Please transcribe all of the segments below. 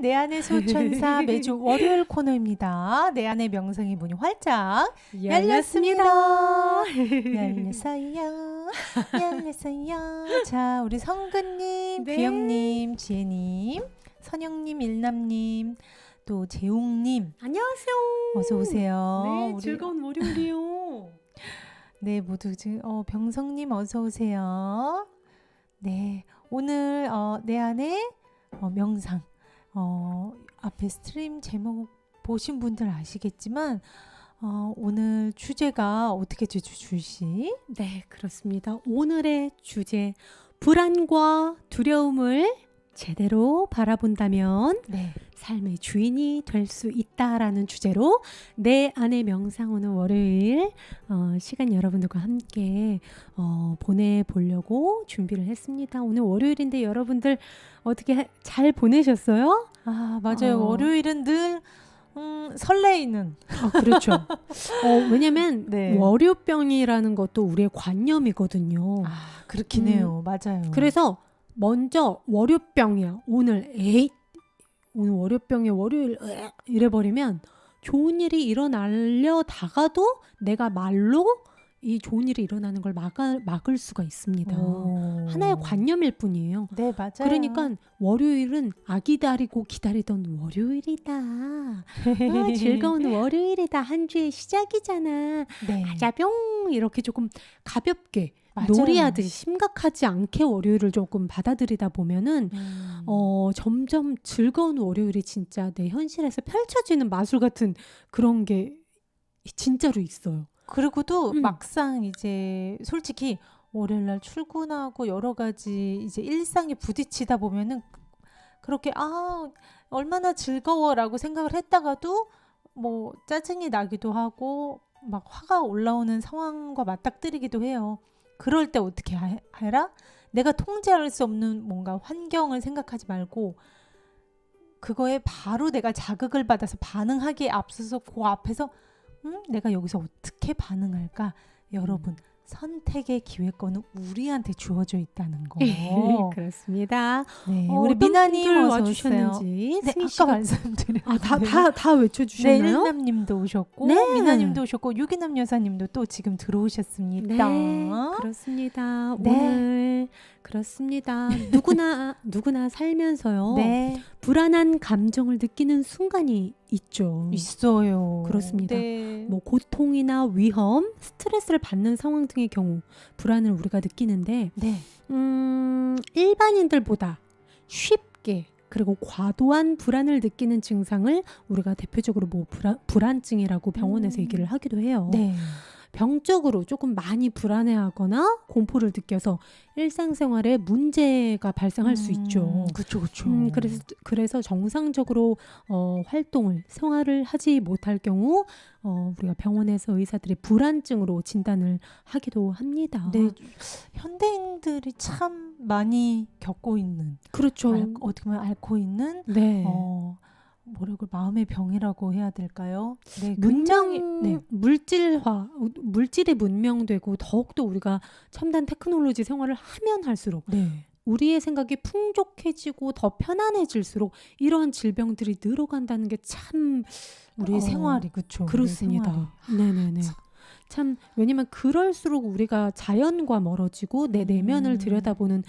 네, 내 안의 소천사 매주 월요일 코너입니다. 내 안의 명성이 문이 활짝 열렸습니다. 열렸어요. 열렸어요. 자, 우리 성근님, 네. 귀염님, 지혜님, 선영님, 일남님, 또 재웅님, 안녕하세요. 어서 오세요. 네, 우리- 즐거운 월요일이요. 네, 모두 병성님 어서 오세요. 네, 오늘 내 안의 명상 앞에 스트림 제목 보신 분들 아시겠지만 오늘 주제가 어떻게 되죠, 줄씨? 네, 그렇습니다. 오늘의 주제, 불안과 두려움을 제대로 바라본다면 네, 삶의 주인이 될 수 있다라는 주제로 내 안의 명상 오늘 월요일 시간 여러분들과 함께 보내보려고 준비를 했습니다. 오늘 월요일인데 여러분들 어떻게 잘 보내셨어요? 아 맞아요. 어. 월요일은 늘 설레이는. 그렇죠. 왜냐면 네. 월요병이라는 것도 우리의 관념이거든요. 아 그렇긴 해요. 맞아요. 그래서 먼저 월요병이야. 오늘 월요병에 월요일 이래버리면 좋은 일이 일어나려다가도 내가 말로 이 좋은 일이 일어나는 걸 막을 수가 있습니다. 하나의 관념일 뿐이에요. 네 맞아요. 그러니까 월요일은 기다리고 기다리던 월요일이다. 즐거운 월요일이다. 한 주의 시작이잖아. 네. 아자병 이렇게 조금 가볍게 맞아요. 놀이하듯이 심각하지 않게 월요일을 조금 받아들이다 보면은 점점 즐거운 월요일이 진짜 내 현실에서 펼쳐지는 마술 같은 그런 게 진짜로 있어요. 그리고도 막상 이제 솔직히 월요일날 출근하고 여러 가지 이제 일상에 부딪히다 보면은 그렇게 얼마나 즐거워라고 생각을 했다가도 뭐 짜증이 나기도 하고 막 화가 올라오는 상황과 맞닥뜨리기도 해요. 그럴 때 어떻게 해라? 내가 통제할 수 없는 뭔가 환경을 생각하지 말고 그거에 바로 내가 자극을 받아서 반응하기에 앞서서 그 앞에서 내가 여기서 어떻게 반응할까? 여러분 선택의 기회권은 우리한테 주어져 있다는 거. 그렇습니다. 네, 우리 우리 미나님 분들 어서 와주셨는지 오세요. 네, 승희 아까 씨가 말씀드렸는데 다 네, 외쳐주셨나요? 일남님도 오셨고 네. 미나님도 오셨고 유기남 여사님도 또 지금 들어오셨습니다. 네, 그렇습니다. 네. 오늘 그렇습니다. 누구나 살면서요. 네, 불안한 감정을 느끼는 순간이 있죠. 있어요. 그렇습니다. 네. 뭐 고통이나 위험, 스트레스를 받는 상황 등의 경우 불안을 우리가 느끼는데 네. 일반인들보다 쉽게 그리고 과도한 불안을 느끼는 증상을 우리가 대표적으로 뭐 불안증이라고 병원에서 얘기를 하기도 해요. 네. 병적으로 조금 많이 불안해하거나 공포를 느껴서 일상생활에 문제가 발생할 수 있죠. 그렇죠, 그렇죠. 그래서 정상적으로 활동을 생활을 하지 못할 경우 우리가 병원에서 의사들이 불안증으로 진단을 하기도 합니다. 네, 현대인들이 참 많이 겪고 있는, 그렇죠. 어떻게 보면 앓고 있는, 네. 뭐라고 마음의 병이라고 해야 될까요? 네, 굉장히 물질이 문명되고 더욱더 우리가 첨단 테크놀로지 생활을 하면 할수록 네, 우리의 생각이 풍족해지고 더 편안해질수록 이러한 질병들이 늘어간다는 게 참 우리의 생활이 그렇죠. 그렇습니다. 네네네. 참 왜냐면 그럴수록 우리가 자연과 멀어지고 내 내면을 들여다보는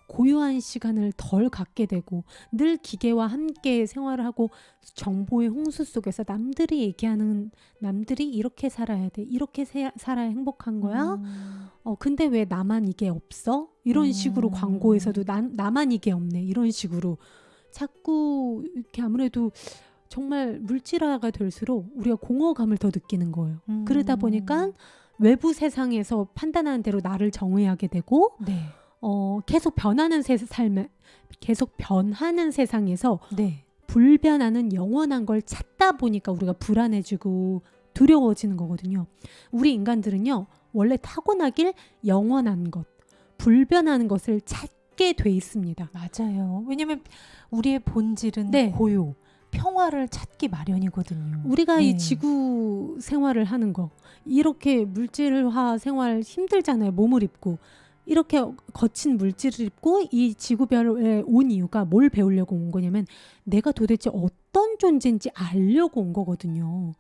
고요한 시간을 덜 갖게 되고 늘 기계와 함께 생활을 하고 정보의 홍수 속에서 남들이 이렇게 살아야 돼, 이렇게 살아야 행복한 거야. 근데 왜 나만 이게 없어? 이런 식으로 광고에서도 나만 이게 없네, 이런 식으로 자꾸 이렇게 아무래도 정말 물질화가 될수록 우리가 공허감을 더 느끼는 거예요. 그러다 보니까 외부 세상에서 판단하는 대로 나를 정의하게 되고 네. 계속 변하는 세상에서 네. 불변하는 영원한 걸 찾다 보니까 우리가 불안해지고 두려워지는 거거든요. 우리 인간들은요, 원래 타고나길 영원한 것, 불변하는 것을 찾게 돼 있습니다. 맞아요. 왜냐면 우리의 본질은 네. 고요, 평화를 찾기 마련이거든요. 우리가 네. 이 지구 생활을 하는 거, 이렇게 물질화 생활 힘들잖아요. 몸을 입고. 이렇게 거친 물질을 입고 이 지구별에 온 이유가 뭘 배우려고 온 거냐면 내가 도대체 어떤 존재인지 알려고 온 거거든요.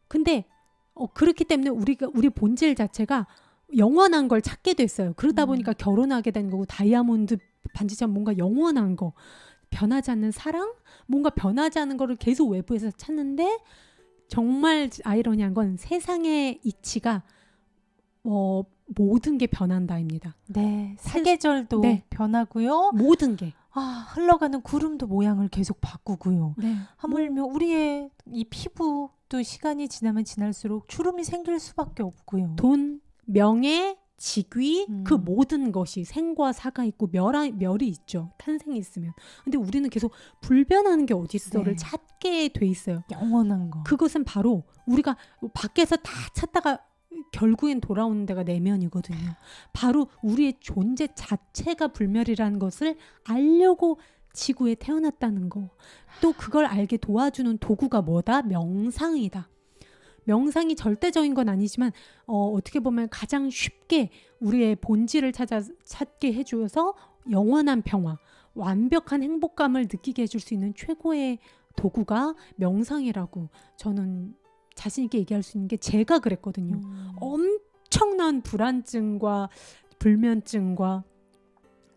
근데 그렇기 때문에 우리 본질 자체가 영원한 걸 찾게 됐어요. 그러다 보니까 결혼하게 된 거고 다이아몬드 반지처럼 뭔가 영원한 거, 변하지 않는 사랑, 뭔가 변하지 않는 거를 계속 외부에서 찾는데 정말 아이러니한 건 세상의 이치가 모든 게 변한다입니다. 네, 사계절도 네. 변하고요. 모든 게. 흘러가는 구름도 모양을 계속 바꾸고요. 네. 하물며 우리의 이 피부도 시간이 지나면 지날수록 주름이 생길 수밖에 없고요. 돈, 명예, 직위, 그 모든 것이 생과 사가 있고 멸이 있죠. 탄생이 있으면. 근데 우리는 계속 불변하는 게 어디 있어를 네. 찾게 돼 있어요. 영원한 거. 그것은 바로 우리가 밖에서 다 찾다가 결국엔 돌아오는 데가 내면이거든요. 바로 우리의 존재 자체가 불멸이라는 것을 알려고 지구에 태어났다는 거. 또 그걸 알게 도와주는 도구가 뭐다? 명상이다. 명상이 절대적인 건 아니지만 어떻게 보면 가장 쉽게 우리의 본질을 찾게 해줘서 영원한 평화, 완벽한 행복감을 느끼게 해줄 수 있는 최고의 도구가 명상이라고 저는 자신 있게 얘기할 수 있는 게 제가 그랬거든요. 엄청난 불안증과 불면증과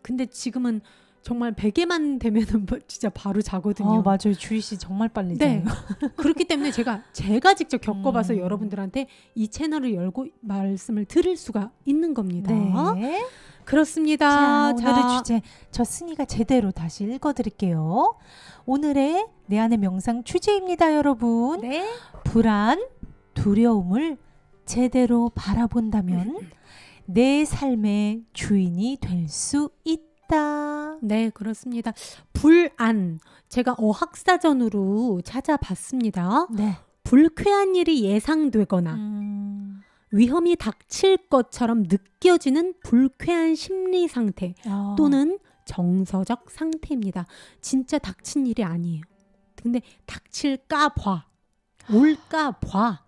근데 지금은 정말 베개만 되면은 진짜 바로 자거든요. 맞아요. 주희 씨 정말 빨리 자요. 네. 그렇기 때문에 제가 직접 겪어봐서 여러분들한테 이 채널을 열고 말씀을 드릴 수가 있는 겁니다. 네. 그렇습니다. 자, 오늘의 주제 저 승희가 제대로 다시 읽어드릴게요. 오늘의 내 안의 명상 주제입니다, 여러분. 네. 불안, 두려움을 제대로 바라본다면 내 삶의 주인이 될 수 있다. 네, 그렇습니다. 불안. 제가 어학사전으로 찾아봤습니다. 네. 불쾌한 일이 예상되거나 위험이 닥칠 것처럼 느껴지는 불쾌한 심리 상태 또는 정서적 상태입니다. 진짜 닥친 일이 아니에요. 근데 닥칠까 봐, 올까 봐.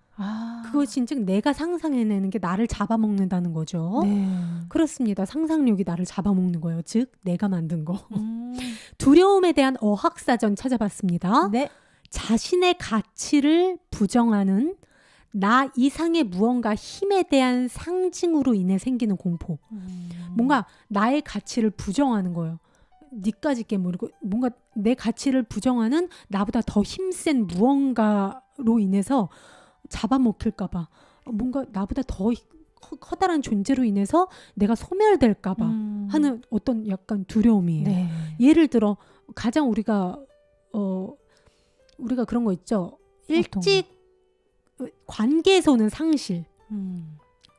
그것이 즉 내가 상상해내는 게 나를 잡아먹는다는 거죠. 네. 그렇습니다. 상상력이 나를 잡아먹는 거예요. 즉 내가 만든 거. 두려움에 대한 어학사전 찾아봤습니다. 네. 자신의 가치를 부정하는 나 이상의 무언가 힘에 대한 상징으로 인해 생기는 공포. 뭔가 나의 가치를 부정하는 거예요. 니까짓 게 모르고 뭔가 내 가치를 부정하는 나보다 더 힘센 무언가로 인해서 잡아먹힐까 봐. 뭔가 나보다 더 커다란 존재로 인해서 내가 소멸될까 봐 하는 어떤 약간 두려움이에요. 네. 예를 들어 가장 우리가 그런 거 있죠. 일찍 관계에서 오는 상실.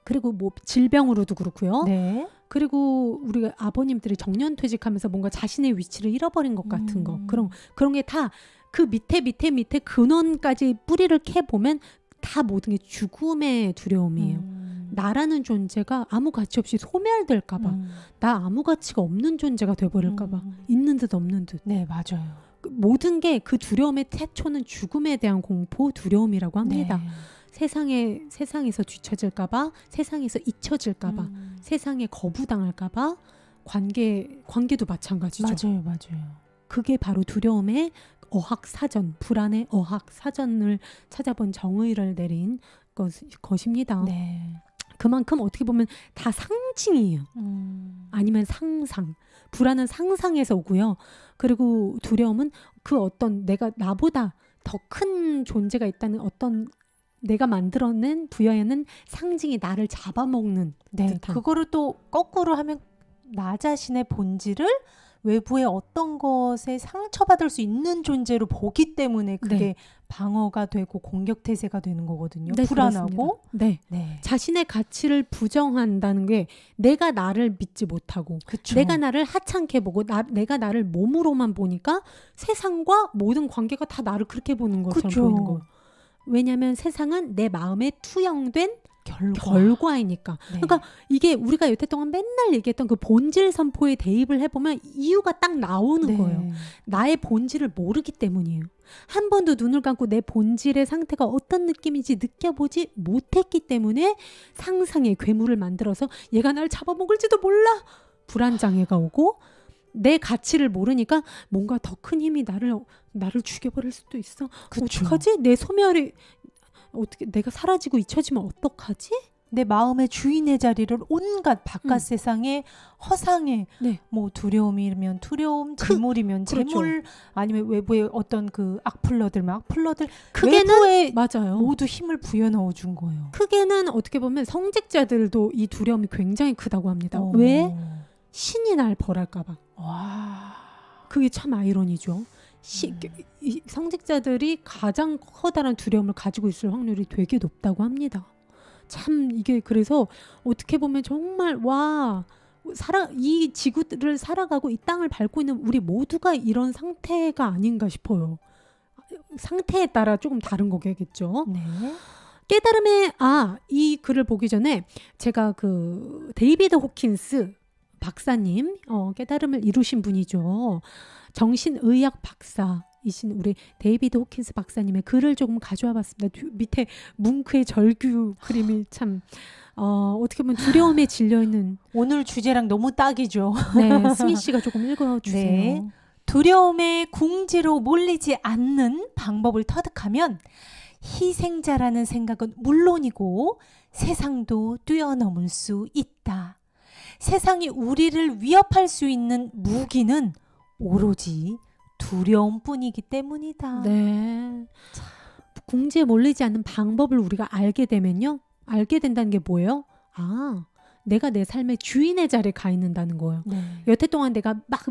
그리고 뭐 질병으로도 그렇고요. 네. 그리고 우리가 아버님들이 정년퇴직하면서 뭔가 자신의 위치를 잃어버린 것 같은 거. 그런 게 다 그 밑에 근원까지 뿌리를 캐 보면 다 모든 게 죽음의 두려움이에요. 나라는 존재가 아무 가치 없이 소멸될까 봐. 나 아무 가치가 없는 존재가 돼버릴까 봐. 있는 듯 없는 듯. 네, 맞아요. 모든 게 그 두려움의 태초는 죽음에 대한 공포, 두려움이라고 합니다. 네. 세상에서 뒤처질까봐, 세상에서 잊혀질까봐, 세상에 거부당할까봐, 관계도 마찬가지죠. 맞아요. 그게 바로 두려움의 어학사전, 불안의 어학사전을 찾아본 정의를 내린 것입니다. 네. 그만큼 어떻게 보면 다 상징이에요. 아니면 상상. 불안은 상상에서 오고요. 그리고 두려움은 그 어떤 나보다 더 큰 존재가 있다는 어떤 내가 만들어낸 부여해낸 상징이 나를 잡아먹는 듯한. 그거를 또 거꾸로 하면 나 자신의 본질을 외부의 어떤 것에 상처받을 수 있는 존재로 보기 때문에 그게 방어가 되고 공격 태세가 되는 거거든요. 네, 불안하고. 네. 자신의 가치를 부정한다는 게 내가 나를 믿지 못하고 그쵸. 내가 나를 하찮게 보고 내가 나를 몸으로만 보니까 세상과 모든 관계가 다 나를 그렇게 보는 것처럼 그쵸. 보이는 거예요. 왜냐하면 세상은 내 마음에 투영된 결과이니까. 네. 그러니까 이게 우리가 여태 동안 맨날 얘기했던 그 본질 선포에 대입을 해보면 이유가 딱 나오는 네. 거예요. 나의 본질을 모르기 때문이에요. 한 번도 눈을 감고 내 본질의 상태가 어떤 느낌인지 느껴보지 못했기 때문에 상상의 괴물을 만들어서 얘가 날 잡아먹을지도 몰라. 불안장애가 오고 내 가치를 모르니까 뭔가 더 큰 힘이 나를 죽여버릴 수도 있어. 그쵸. 어떡하지? 내 소멸이 어떻게 내가 사라지고 잊혀지면 어떡하지? 내 마음의 주인의 자리를 온갖 바깥 세상에 허상에 네. 뭐 두려움이면 두려움, 재물이면 그렇죠. 재물, 아니면 외부의 어떤 그 악플러들만 악플러들, 크게는 외부에 맞아요. 모두 힘을 부여넣어 준 거예요. 크게는 어떻게 보면 성직자들도 이 두려움이 굉장히 크다고 합니다. 어. 왜? 신이 날 벌할까 봐. 와. 그게 참 아이러니죠. 이 성직자들이 가장 커다란 두려움을 가지고 있을 확률이 되게 높다고 합니다. 참 이게 그래서 어떻게 보면 정말 이 지구를 살아가고 이 땅을 밟고 있는 우리 모두가 이런 상태가 아닌가 싶어요. 상태에 따라 조금 다른 거겠죠. 네. 깨달음의 이 글을 보기 전에 제가 그 데이비드 호킨스 박사님, 깨달음을 이루신 분이죠. 정신의학 박사이신 우리 데이비드 호킨스 박사님의 글을 조금 가져와 봤습니다. 밑에 뭉크의 절규 그림이 참 어떻게 보면 두려움에 질려있는 오늘 주제랑 너무 딱이죠. 네, 스미 씨가 조금 읽어주세요. 네. 두려움의 궁지로 몰리지 않는 방법을 터득하면 희생자라는 생각은 물론이고 세상도 뛰어넘을 수 있다. 세상이 우리를 위협할 수 있는 무기는 오로지 두려움뿐이기 때문이다. 네. 궁지에 몰리지 않는 방법을 우리가 알게 되면요. 알게 된다는 게 뭐예요? 내가 내 삶의 주인의 자리에 가 있는다는 거예요. 네. 여태 동안 내가 막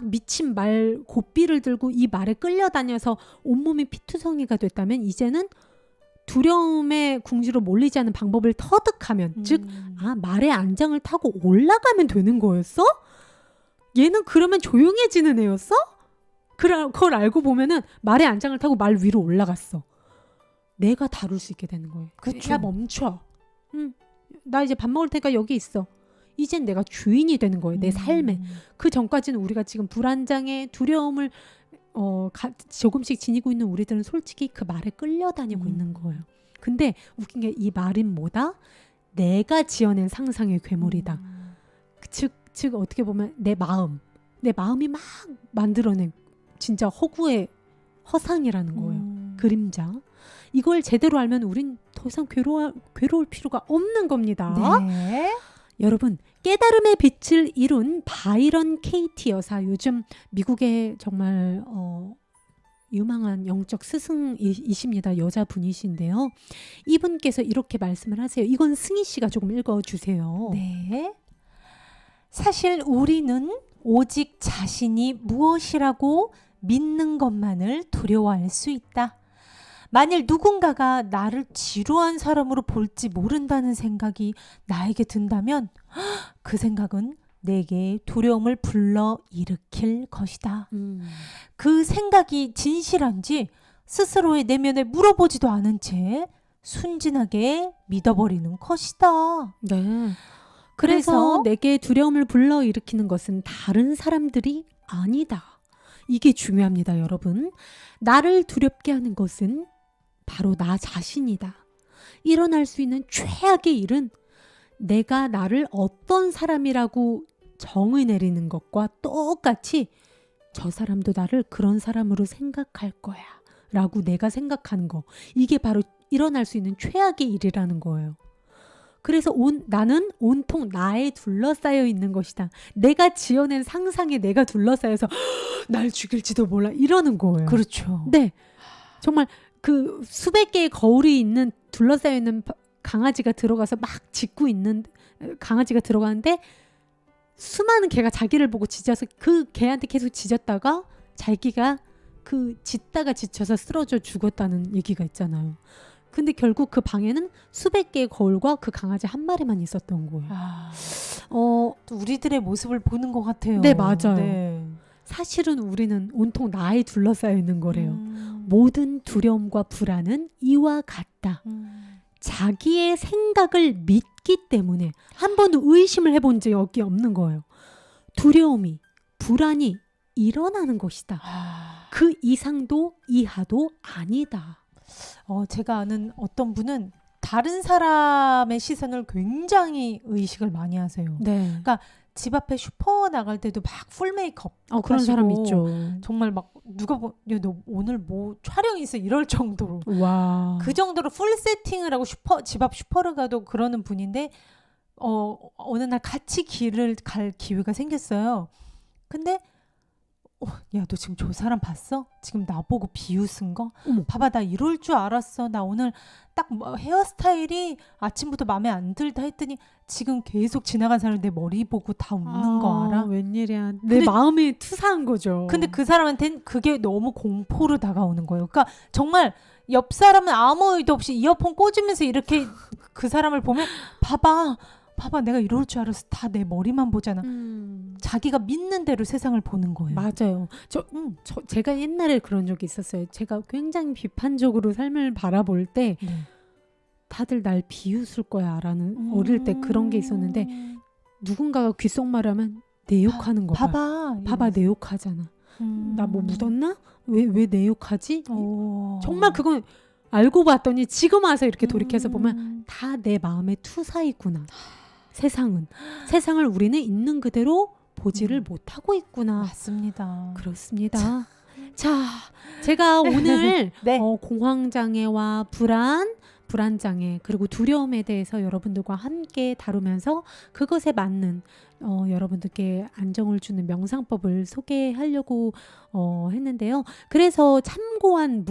미친 말 고삐를 들고 이 말에 끌려다녀서 온몸이 피투성이가 됐다면 이제는 두려움의 궁지로 몰리지 않는 방법을 터득하면 즉 말의 안장을 타고 올라가면 되는 거였어? 얘는 그러면 조용해지는 애였어? 그걸 알고 보면은 말의 안장을 타고 말 위로 올라갔어. 내가 다룰 수 있게 되는 거예요. 그쵸. 야 멈춰. 나 이제 밥 먹을 테니까 여기 있어. 이젠 내가 주인이 되는 거예요. 내 삶에. 그 전까지는 우리가 지금 불안장애, 두려움을 조금씩 지니고 있는 우리들은 솔직히 그 말에 끌려다니고 있는 거예요. 근데 웃긴 게 이 말은 뭐다? 내가 지어낸 상상의 괴물이다. 즉 어떻게 보면 내 마음이 막 만들어낸 진짜 허구의 허상이라는 거예요. 그림자. 이걸 제대로 알면 우린 더 이상 괴로울 필요가 없는 겁니다. 네. 여러분, 깨달음의 빛을 이룬 바이런 케이티 여사, 요즘 미국의 정말 유망한 영적 스승이십니다. 여자분이신데요. 이분께서 이렇게 말씀을 하세요. 이건 승희 씨가 조금 읽어주세요. 네. 사실 우리는 오직 자신이 무엇이라고 믿는 것만을 두려워할 수 있다. 만일 누군가가 나를 지루한 사람으로 볼지 모른다는 생각이 나에게 든다면 그 생각은 내게 두려움을 불러일으킬 것이다. 그 생각이 진실한지 스스로의 내면에 물어보지도 않은 채 순진하게 믿어버리는 것이다. 네. 그래서 내게 두려움을 불러일으키는 것은 다른 사람들이 아니다. 이게 중요합니다, 여러분. 나를 두렵게 하는 것은 바로 나 자신이다. 일어날 수 있는 최악의 일은 내가 나를 어떤 사람이라고 정의 내리는 것과 똑같이 저 사람도 나를 그런 사람으로 생각할 거야 라고 내가 생각하는 거. 이게 바로 일어날 수 있는 최악의 일이라는 거예요. 그래서 나는 온통 나에 둘러싸여 있는 것이다. 내가 지어낸 상상에 내가 둘러싸여서 날 죽일지도 몰라 이러는 거예요. 그렇죠. 네. 정말 그 수백 개의 거울이 있는 둘러싸여 있는 강아지가 들어가서 막 짖고 있는 강아지가 들어가는데 수많은 개가 자기를 보고 짖어서 그 개한테 계속 짖었다가 자기가 그 짖다가 지쳐서 쓰러져 죽었다는 얘기가 있잖아요. 근데 결국 그 방에는 수백 개의 거울과 그 강아지 한 마리만 있었던 거예요. 또 우리들의 모습을 보는 것 같아요. 네, 맞아요. 네. 사실은 우리는 온통 나에 둘러싸여 있는 거래요. 모든 두려움과 불안은 이와 같다. 자기의 생각을 믿기 때문에 한 번도 의심을 해본 적이 없는 거예요. 두려움이, 불안이 일어나는 것이다. 그 이상도 이하도 아니다. 제가 아는 어떤 분은 다른 사람의 시선을 굉장히 의식을 많이 하세요. 네. 집 앞에 슈퍼 나갈 때도 막 풀 메이크업 그런 사람 하시고 있죠. 정말 막 누가 야, 너 오늘 뭐 촬영 있어 이럴 정도로 와. 그 정도로 풀 세팅을 하고 집 앞 슈퍼를 가도 그러는 분인데 어느 날 같이 길을 갈 기회가 생겼어요. 근데 야, 너 지금 저 사람 봤어? 지금 나보고 비웃은 거? 어머. 봐봐, 나 이럴 줄 알았어. 나 오늘 딱 헤어스타일이 아침부터 마음에 안 들다 했더니 지금 계속 지나간 사람 내 머리 보고 다 웃는 거 알아? 웬일이야. 내 근데- 마음이 투사한 거죠. 근데 그 사람한테는 그게 너무 공포로 다가오는 거예요. 그러니까 정말 옆 사람은 아무 의도 없이 이어폰 꽂으면서 이렇게 그 사람을 보면 봐봐 내가 이럴 줄 알았어. 다 내 머리만 보잖아. 자기가 믿는 대로 세상을 보는 거예요. 맞아요. 제가 옛날에 그런 적이 있었어요. 제가 굉장히 비판적으로 삶을 바라볼 때 네. 다들 날 비웃을 거야 라는 어릴 때 그런 게 있었는데 누군가가 귓속말하면 내 욕하는 거 봐봐 내 욕하잖아. 나 뭐 묻었나? 왜 내 욕하지? 정말 그건 알고 봤더니 지금 와서 이렇게 돌이켜서 보면 다 내 마음의 투사이구나. 세상을 우리는 있는 그대로 보지를 못하고 있구나. 맞습니다. 그렇습니다. 자, 제가 오늘 네. 공황장애와 불안장애 그리고 두려움에 대해서 여러분들과 함께 다루면서 그것에 맞는 여러분들께 안정을 주는 명상법을 소개하려고 했는데요. 그래서 참고한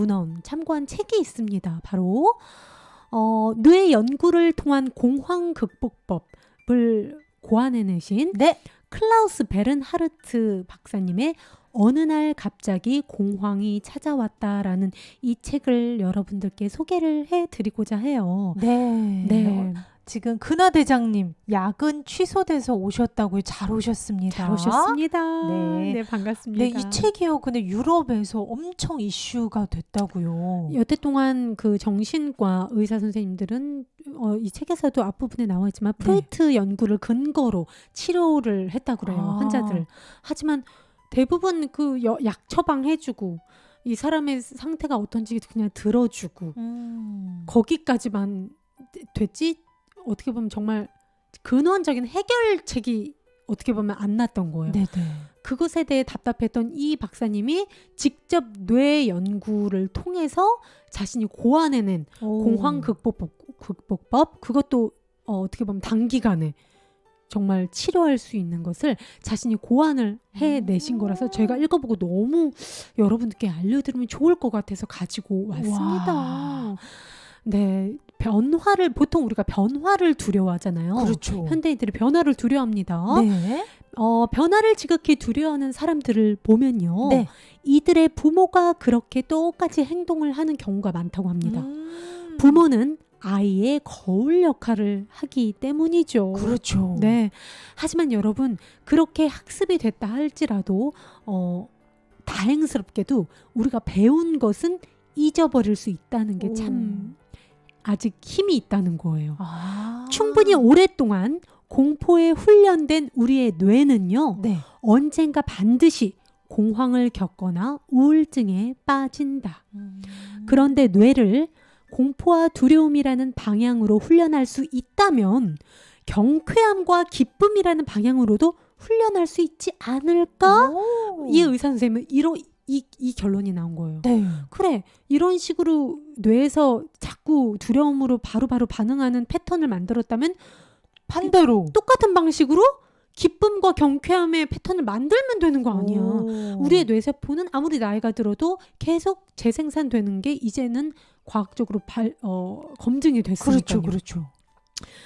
책이 있습니다. 바로 뇌 연구를 통한 공황 극복법을 고안해내신 네. 클라우스 베른하르트 박사님의 어느 날 갑자기 공황이 찾아왔다라는 이 책을 여러분들께 소개를 해드리고자 해요. 네. 네. 지금 근하 대장님 야근 취소돼서 오셨다고요. 잘 오셨습니다. 잘 오셨습니다. 네. 네, 반갑습니다. 네, 이 책이요. 근데 유럽에서 엄청 이슈가 됐다고요. 여태 동안 그 정신과 의사 선생님들은 이 책에서도 앞부분에 나와 있지만 프로이트 연구를 근거로 치료를 했다고 그래요. 환자들. 하지만 대부분 그 약 처방해주고 이 사람의 상태가 어떤지 그냥 들어주고 거기까지만 됐지 어떻게 보면 정말 근원적인 해결책이 어떻게 보면 안 났던 거예요. 네네. 그것에 대해 답답했던 이 박사님이 직접 뇌 연구를 통해서 자신이 고안해낸 공황 극복법 그것도 어떻게 보면 단기간에 정말 치료할 수 있는 것을 자신이 고안을 해내신 거라서 저희가 읽어보고 너무 여러분들께 알려드리면 좋을 것 같아서 가지고 왔습니다. 와. 네, 보통 우리가 변화를 두려워하잖아요. 그렇죠. 현대인들이 변화를 두려워합니다. 네. 변화를 지극히 두려워하는 사람들을 보면요. 네. 이들의 부모가 그렇게 똑같이 행동을 하는 경우가 많다고 합니다. 부모는 아이의 거울 역할을 하기 때문이죠. 그렇죠. 네. 하지만 여러분 그렇게 학습이 됐다 할지라도 다행스럽게도 우리가 배운 것은 잊어버릴 수 있다는 게 참 아직 힘이 있다는 거예요. 충분히 오랫동안 공포에 훈련된 우리의 뇌는요. 네. 언젠가 반드시 공황을 겪거나 우울증에 빠진다. 그런데 뇌를 공포와 두려움이라는 방향으로 훈련할 수 있다면 경쾌함과 기쁨이라는 방향으로도 훈련할 수 있지 않을까? 이 의사 선생님은 이 결론이 나온 거예요. 네. 그래, 이런 식으로 뇌에서 자꾸 두려움으로 바로바로 반응하는 패턴을 만들었다면 반대로 똑같은 방식으로 기쁨과 경쾌함의 패턴을 만들면 되는 거 아니야. 우리의 뇌세포는 아무리 나이가 들어도 계속 재생산되는 게 이제는 과학적으로 검증이 됐으니까요. 그렇죠.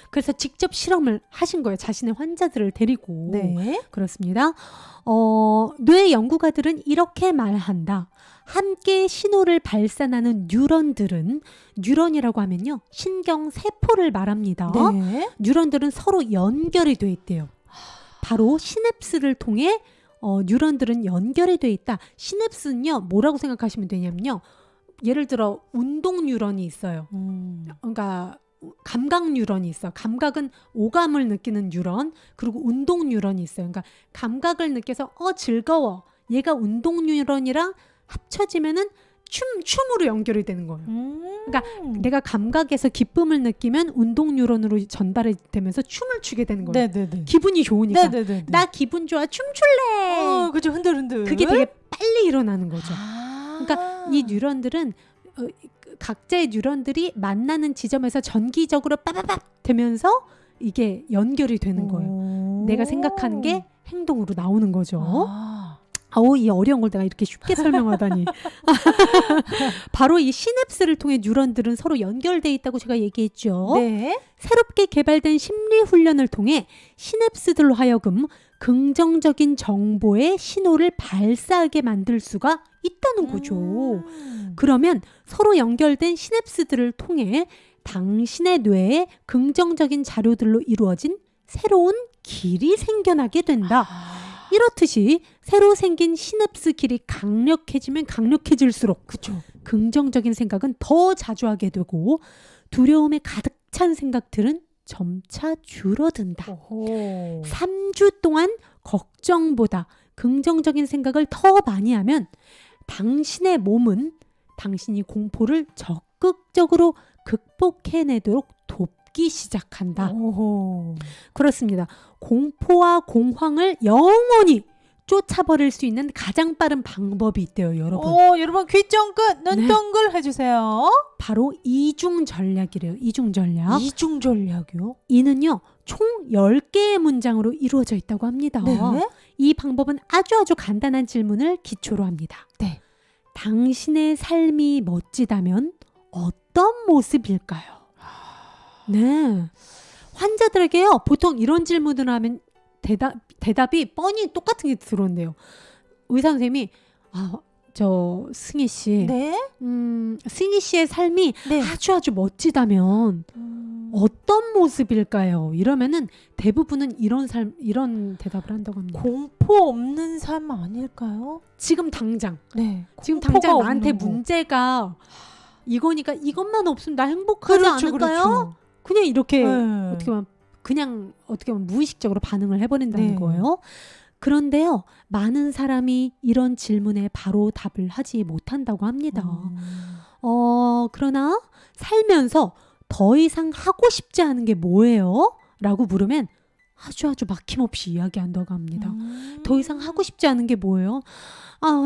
그래서 직접 실험을 하신 거예요. 자신의 환자들을 데리고. 네. 그렇습니다. 뇌 연구가들은 이렇게 말한다. 함께 신호를 발산하는 뉴런이라고 하면요. 신경세포를 말합니다. 네. 뉴런들은 서로 연결이 돼 있대요. 바로 시냅스를 통해 뉴런들은 연결이 돼 있다. 시냅스는요. 뭐라고 생각하시면 되냐면요. 예를 들어 운동 뉴런이 있어요. 그러니까 감각 뉴런이 있어. 감각은 오감을 느끼는 뉴런, 그리고 운동 뉴런이 있어요. 그러니까 감각을 느껴서 즐거워. 얘가 운동 뉴런이랑 합쳐지면은 춤으로 연결이 되는 거예요. 그러니까 내가 감각에서 기쁨을 느끼면 운동 뉴런으로 전달이 되면서 춤을 추게 되는 거예요. 네네네. 기분이 좋으니까. 네네네. 나 기분 좋아, 춤출래. 그죠, 흔들흔들. 그게 되게 빨리 일어나는 거죠. 아. 그러니까 이 뉴런들은 각자의 뉴런들이 만나는 지점에서 전기적으로 빠바박 되면서 이게 연결이 되는 거예요. 내가 생각하는 게 행동으로 나오는 거죠. 이 어려운 걸 내가 이렇게 쉽게 설명하다니. 바로 이 시냅스를 통해 뉴런들은 서로 연결돼 있다고 제가 얘기했죠. 네. 새롭게 개발된 심리 훈련을 통해 시냅스들로 하여금 긍정적인 정보의 신호를 발사하게 만들 수가 있다는 거죠. 그러면 서로 연결된 시냅스들을 통해 당신의 뇌에 긍정적인 자료들로 이루어진 새로운 길이 생겨나게 된다. 이렇듯이 새로 생긴 시냅스 길이 강력해지면 강력해질수록 그쵸. 긍정적인 생각은 더 자주 하게 되고 두려움에 가득 찬 생각들은 점차 줄어든다. 오호. 3주 동안 걱정보다 긍정적인 생각을 더 많이 하면 당신의 몸은 당신이 공포를 적극적으로 극복해내도록 돕기 시작한다. 오호. 그렇습니다. 공포와 공황을 영원히 쫓아버릴 수 있는 가장 빠른 방법이 있대요, 여러분. 여러분 귀 쫑긋 눈 네. 동글 해주세요. 바로 이중 전략이래요. 이중 전략. 이중 전략이요? 이는요, 총 10개의 문장으로 이루어져 있다고 합니다. 네. 이 방법은 아주 간단한 질문을 기초로 합니다. 네. 당신의 삶이 멋지다면 어떤 모습일까요? 네. 환자들에게요, 보통 이런 질문을 하면 대답이 뻔히 똑같은 게 들어온대요. 의사 선생님이 승희 씨, 네. 승희 씨의 삶이 네. 아주 멋지다면 어떤 모습일까요? 이러면은 대부분은 이런 대답을 한다고 합니다. 공포 없는 삶 아닐까요? 지금 당장, 네. 지금 공포가 당장 나한테 없는 거. 문제가 이거니까 이것만 없으면 나 행복하지 않을까요? 그렇죠. 그냥 이렇게 네. 어떻게 보면 무의식적으로 반응을 해버린다는 네. 거예요. 그런데요, 많은 사람이 이런 질문에 바로 답을 하지 못한다고 합니다. 그러나 살면서 더 이상 하고 싶지 않은 게 뭐예요? 라고 물으면 아주 막힘없이 이야기한다고 합니다. 더 이상 하고 싶지 않은 게 뭐예요?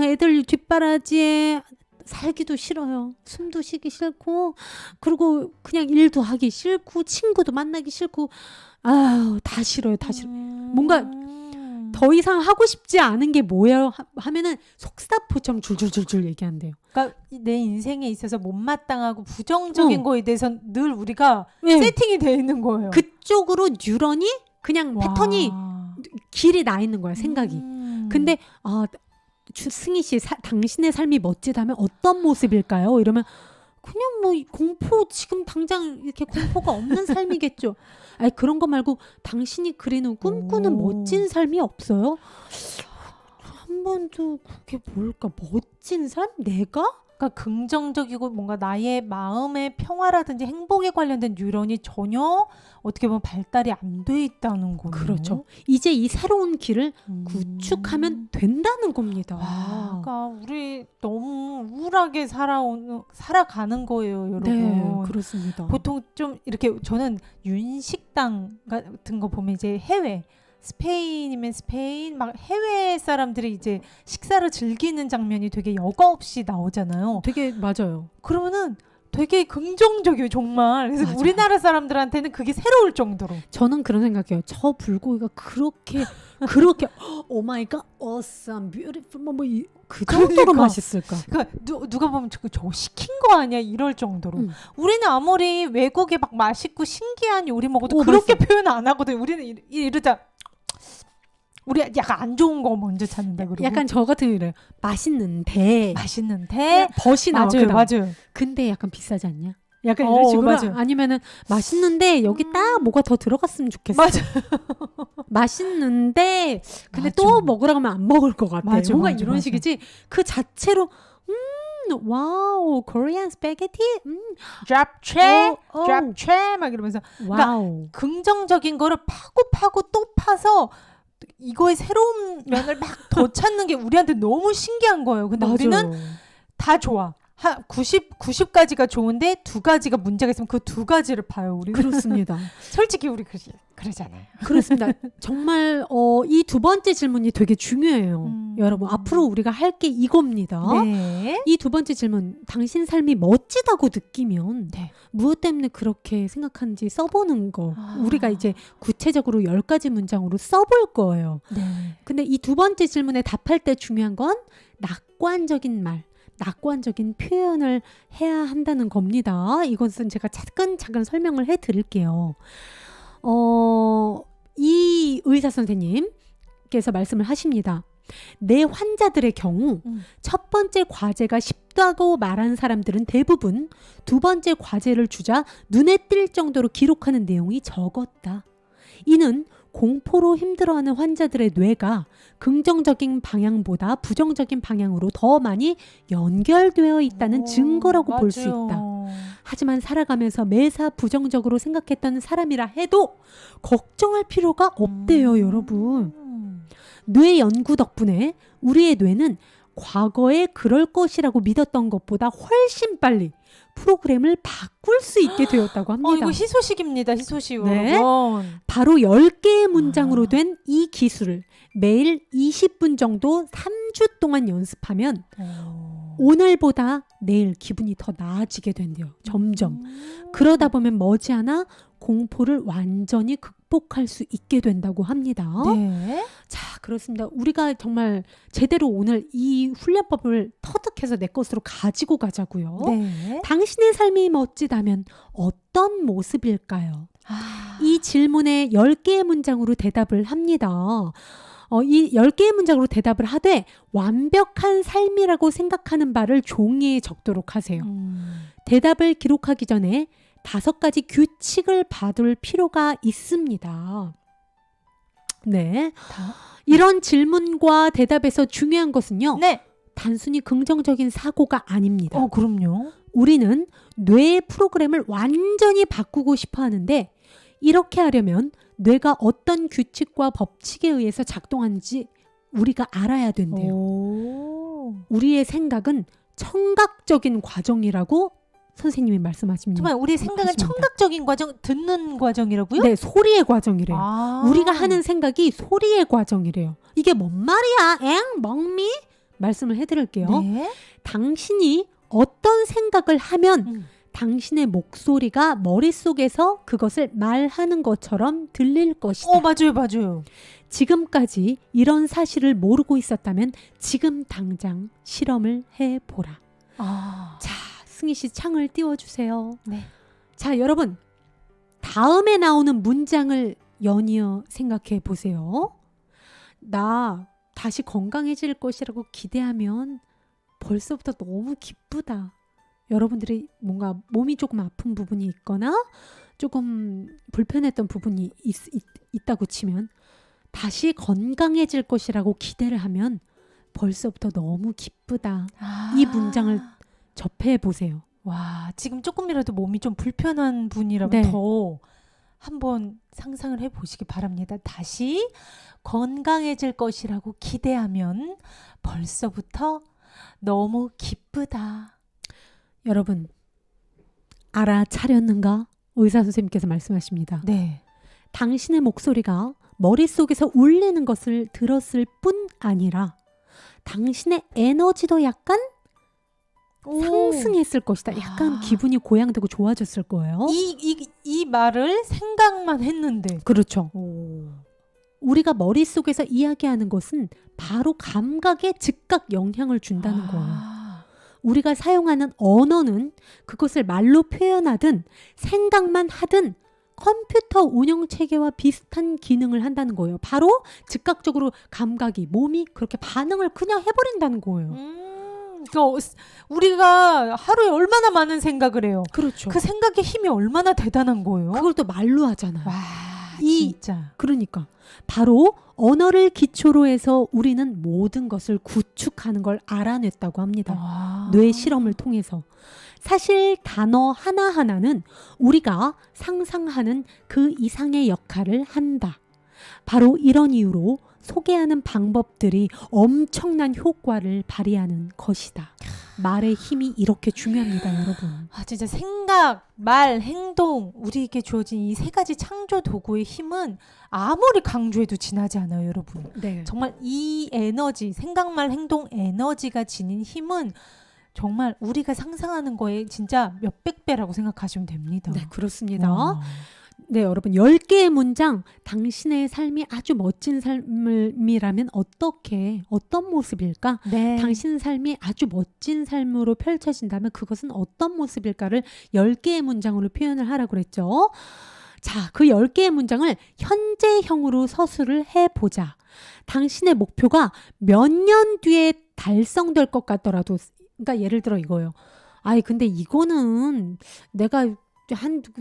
애들 뒷바라지에 살기도 싫어요. 숨도 쉬기 싫고, 그리고 그냥 일도 하기 싫고, 친구도 만나기 싫고, 다 싫어요. 다 싫어. 뭔가 더 이상 하고 싶지 않은 게 뭐예요? 하면은 속사포처럼 줄줄줄줄 얘기한대요. 그러니까 내 인생에 있어서 못마땅하고 부정적인 거에 대해서 늘 우리가 네. 세팅이 돼 있는 거예요. 그쪽으로 뉴런이 그냥 와. 패턴이 길이 나 있는 거야, 생각이. 근데 승희 씨, 당신의 삶이 멋지다면 어떤 모습일까요? 이러면 그냥 뭐 공포, 지금 당장 이렇게 공포가 없는 삶이겠죠. 그런 거 말고 당신이 그리는 꿈꾸는 멋진 삶이 없어요? 한 번도 그게 뭘까? 멋진 삶? 내가? 그러니까 긍정적이고 뭔가 나의 마음의 평화라든지 행복에 관련된 뉴런이 전혀 어떻게 보면 발달이 안 돼 있다는 거예요. 그렇죠. 이제 이 새로운 길을 구축하면 된다는 겁니다. 그러니까 우리 너무 우울하게 살아가는 거예요, 여러분. 네, 그렇습니다. 보통 좀 이렇게 저는 윤식당 같은 거 보면 이제 해외 스페인이면 스페인 막 해외 사람들이 이제 식사를 즐기는 장면이 되게 여과 없이 나오잖아요. 되게 맞아요. 그러면은 되게 긍정적이에요, 정말. 그래서 맞아요. 우리나라 사람들한테는 그게 새로울 정도로. 저는 그런 생각해요. 저 불고기가 그렇게 오 마이 갓, awesome, beautiful 그 정도로 그러니까. 맛있을까? 그러니까 누가 보면 저거 시킨 거 아니야 이럴 정도로. 우리는 아무리 외국에 막 맛있고 신기한 요리 먹어도 그렇게 표현 안 하거든. 우리는 이러자. 우리 약간 안 좋은 거 먼저 찾는다. 그러고. 약간 저 같은 경우 이래요. 맛있는데 벗이 나와. 맞아요. 근데 약간 비싸지 않냐? 약간 이런 식으로. 맞아요. 아니면은 맛있는데 여기 딱 뭐가 더 들어갔으면 좋겠어. 맞아. 맛있는데 근데 맞아. 또 먹으라고 하면 안 먹을 것 같아. 맞아, 뭔가 맞아, 이런 맞아. 식이지. 그 자체로 와우, 코리안 스파게티? 잡채, 오. 잡채 막 이러면서 와우. 긍정적인 거를 파고 또 파서 이거의 새로운 면을 막 더 찾는 게 우리한테 너무 신기한 거예요. 근데 맞아요. 우리는 다 좋아. 90가지가 좋은데 2가지가 문제가 있으면 그 2가지를 봐요. 우리는. 그렇습니다. 솔직히 우리 그러잖아요. 그렇습니다. 정말 이 두 번째 질문이 되게 중요해요. 여러분, 앞으로 우리가 할 게 이겁니다. 네. 이 두 번째 질문, 당신 삶이 멋지다고 느끼면 네. 무엇 때문에 그렇게 생각하는지 써보는 거. 우리가 이제 구체적으로 10가지 문장으로 써볼 거예요. 네. 근데 이 두 번째 질문에 답할 때 중요한 건 낙관적인 말, 낙관적인 표현을 해야 한다는 겁니다. 이것은 제가 차근차근 설명을 해드릴게요. 이 의사 선생님께서 말씀을 하십니다. 내 환자들의 경우 첫 번째 과제가 쉽다고 말한 사람들은 대부분 두 번째 과제를 주자 눈에 띌 정도로 기록하는 내용이 적었다. 이는 공포로 힘들어하는 환자들의 뇌가 긍정적인 방향보다 부정적인 방향으로 더 많이 연결되어 있다는 증거라고 볼 수 있다. 하지만 살아가면서 매사 부정적으로 생각했던 사람이라 해도 걱정할 필요가 없대요, 여러분. 뇌 연구 덕분에 우리의 뇌는 과거에 그럴 것이라고 믿었던 것보다 훨씬 빨리 프로그램을 바꿀 수 있게 되었다고 합니다. 이거 희소식입니다. 희소식. 네. 여러분. 바로 10개의 문장으로 된 이 기술을 매일 20분 정도 3주 동안 연습하면 오늘보다 내일 기분이 더 나아지게 된대요. 점점. 그러다 보면 머지않아 공포를 완전히 극복할 수 있게 된다고 합니다. 네. 자, 그렇습니다. 우리가 정말 제대로 오늘 이 훈련법을 터득해서 내 것으로 가지고 가자고요. 네. 당신의 삶이 멋지다면 어떤 모습일까요? 이 질문에 10개의 문장으로 대답을 합니다. 이 10개의 문장으로 대답을 하되 완벽한 삶이라고 생각하는 바를 종이에 적도록 하세요. 대답을 기록하기 전에 5가지 규칙을 봐둘 필요가 있습니다. 네. 이런 질문과 대답에서 중요한 것은요. 네. 단순히 긍정적인 사고가 아닙니다. 그럼요. 우리는 뇌의 프로그램을 완전히 바꾸고 싶어 하는데 이렇게 하려면 뇌가 어떤 규칙과 법칙에 의해서 작동하는지 우리가 알아야 된대요. 우리의 생각은 청각적인 과정이라고 선생님이 말씀하십니다. 정말 우리 생각은 청각적인 과정, 듣는 과정이라고요? 네, 소리의 과정이래요. 아. 우리가 하는 생각이 소리의 과정이래요. 이게 뭔 말이야? 엥? 멍미? 말씀을 해드릴게요. 네. 당신이 어떤 생각을 하면 당신의 목소리가 머릿속에서 그것을 말하는 것처럼 들릴 것이다. 맞아요. 지금까지 이런 사실을 모르고 있었다면 지금 당장 실험을 해보라. 자, 승희 씨 창을 띄워주세요. 네. 자, 여러분. 다음에 나오는 문장을 연이어 생각해 보세요. 나 다시 건강해질 것이라고 기대하면 벌써부터 너무 기쁘다. 여러분들이 뭔가 몸이 조금 아픈 부분이 있거나 조금 불편했던 부분이 있다고 치면 다시 건강해질 것이라고 기대를 하면 벌써부터 너무 기쁘다. 이 문장을 접해 보세요. 와, 지금 조금이라도 몸이 좀 불편한 분이라면 네. 더 한번 상상을 해보시기 바랍니다. 다시 건강해질 것이라고 기대하면 벌써부터 너무 기쁘다. 여러분, 알아차렸는가? 의사 선생님께서 말씀하십니다. 네. 당신의 목소리가 머릿속에서 울리는 것을 들었을 뿐 아니라 당신의 에너지도 약간 상승했을 것이다. 약간 기분이 고양되고 좋아졌을 거예요. 이 말을 생각만 했는데. 그렇죠. 우리가 머릿속에서 이야기하는 것은 바로 감각에 즉각 영향을 준다는 거예요. 우리가 사용하는 언어는 그것을 말로 표현하든 생각만 하든 컴퓨터 운영체계와 비슷한 기능을 한다는 거예요. 바로 즉각적으로 감각이, 몸이 그렇게 반응을 그냥 해버린다는 거예요. 우리가 하루에 얼마나 많은 생각을 해요. 그렇죠. 그 생각의 힘이 얼마나 대단한 거예요. 그걸 또 말로 하잖아요. 와, 진짜. 그러니까 바로 언어를 기초로 해서 우리는 모든 것을 구축하는 걸 알아냈다고 합니다. 뇌 실험을 통해서. 사실 단어 하나하나는 우리가 상상하는 그 이상의 역할을 한다. 바로 이런 이유로 소개하는 방법들이 엄청난 효과를 발휘하는 것이다. 말의 힘이 이렇게 중요합니다, 여러분. 진짜 생각, 말, 행동, 우리에게 주어진 이 세 가지 창조 도구의 힘은 아무리 강조해도 지나지 않아요, 여러분. 네. 정말 이 에너지, 생각, 말, 행동 에너지가 지닌 힘은 정말 우리가 상상하는 거에 진짜 몇백 배라고 생각하시면 됩니다. 네, 그렇습니다. 와. 네, 여러분 10개의 문장 당신의 삶이 아주 멋진 삶이라면 어떤 모습일까? 네. 당신 삶이 아주 멋진 삶으로 펼쳐진다면 그것은 어떤 모습일까를 10개의 문장으로 표현을 하라고 그랬죠. 자, 그 10개의 문장을 현재형으로 서술을 해보자. 당신의 목표가 몇 년 뒤에 달성될 것 같더라도, 그러니까 예를 들어 이거예요. 근데 이거는 내가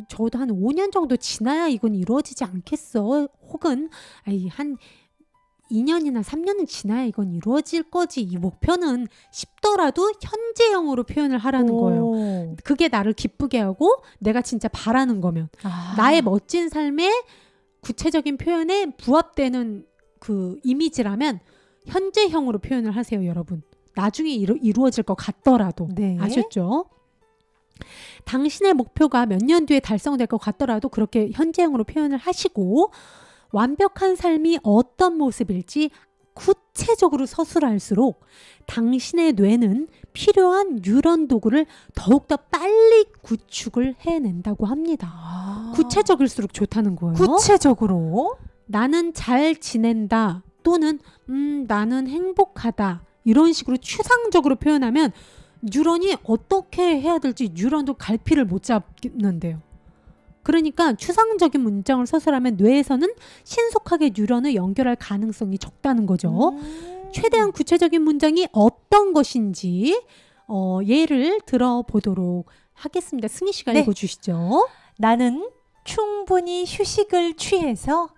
저도 한 5년 정도 지나야 이건 이루어지지 않겠어. 혹은 한 2년이나 3년은 지나야 이건 이루어질 거지. 이 목표는 쉽더라도 현재형으로 표현을 하라는 거예요. 그게 나를 기쁘게 하고 내가 진짜 바라는 거면 나의 멋진 삶의 구체적인 표현에 부합되는 그 이미지라면 현재형으로 표현을 하세요, 여러분. 나중에 이루어질 것 같더라도. 네. 아셨죠? 당신의 목표가 몇 년 뒤에 달성될 것 같더라도 그렇게 현재형으로 표현을 하시고 완벽한 삶이 어떤 모습일지 구체적으로 서술할수록 당신의 뇌는 필요한 뉴런 도구를 더욱더 빨리 구축을 해낸다고 합니다. 구체적일수록 좋다는 거예요. 구체적으로? 나는 잘 지낸다 또는 나는 행복하다 이런 식으로 추상적으로 표현하면 뉴런이 어떻게 해야 될지 뉴런도 갈피를 못 잡는데요. 그러니까 추상적인 문장을 서술하면 뇌에서는 신속하게 뉴런을 연결할 가능성이 적다는 거죠. 최대한 구체적인 문장이 어떤 것인지 예를 들어보도록 하겠습니다. 승희 씨가 읽어주시죠. 나는 충분히 휴식을 취해서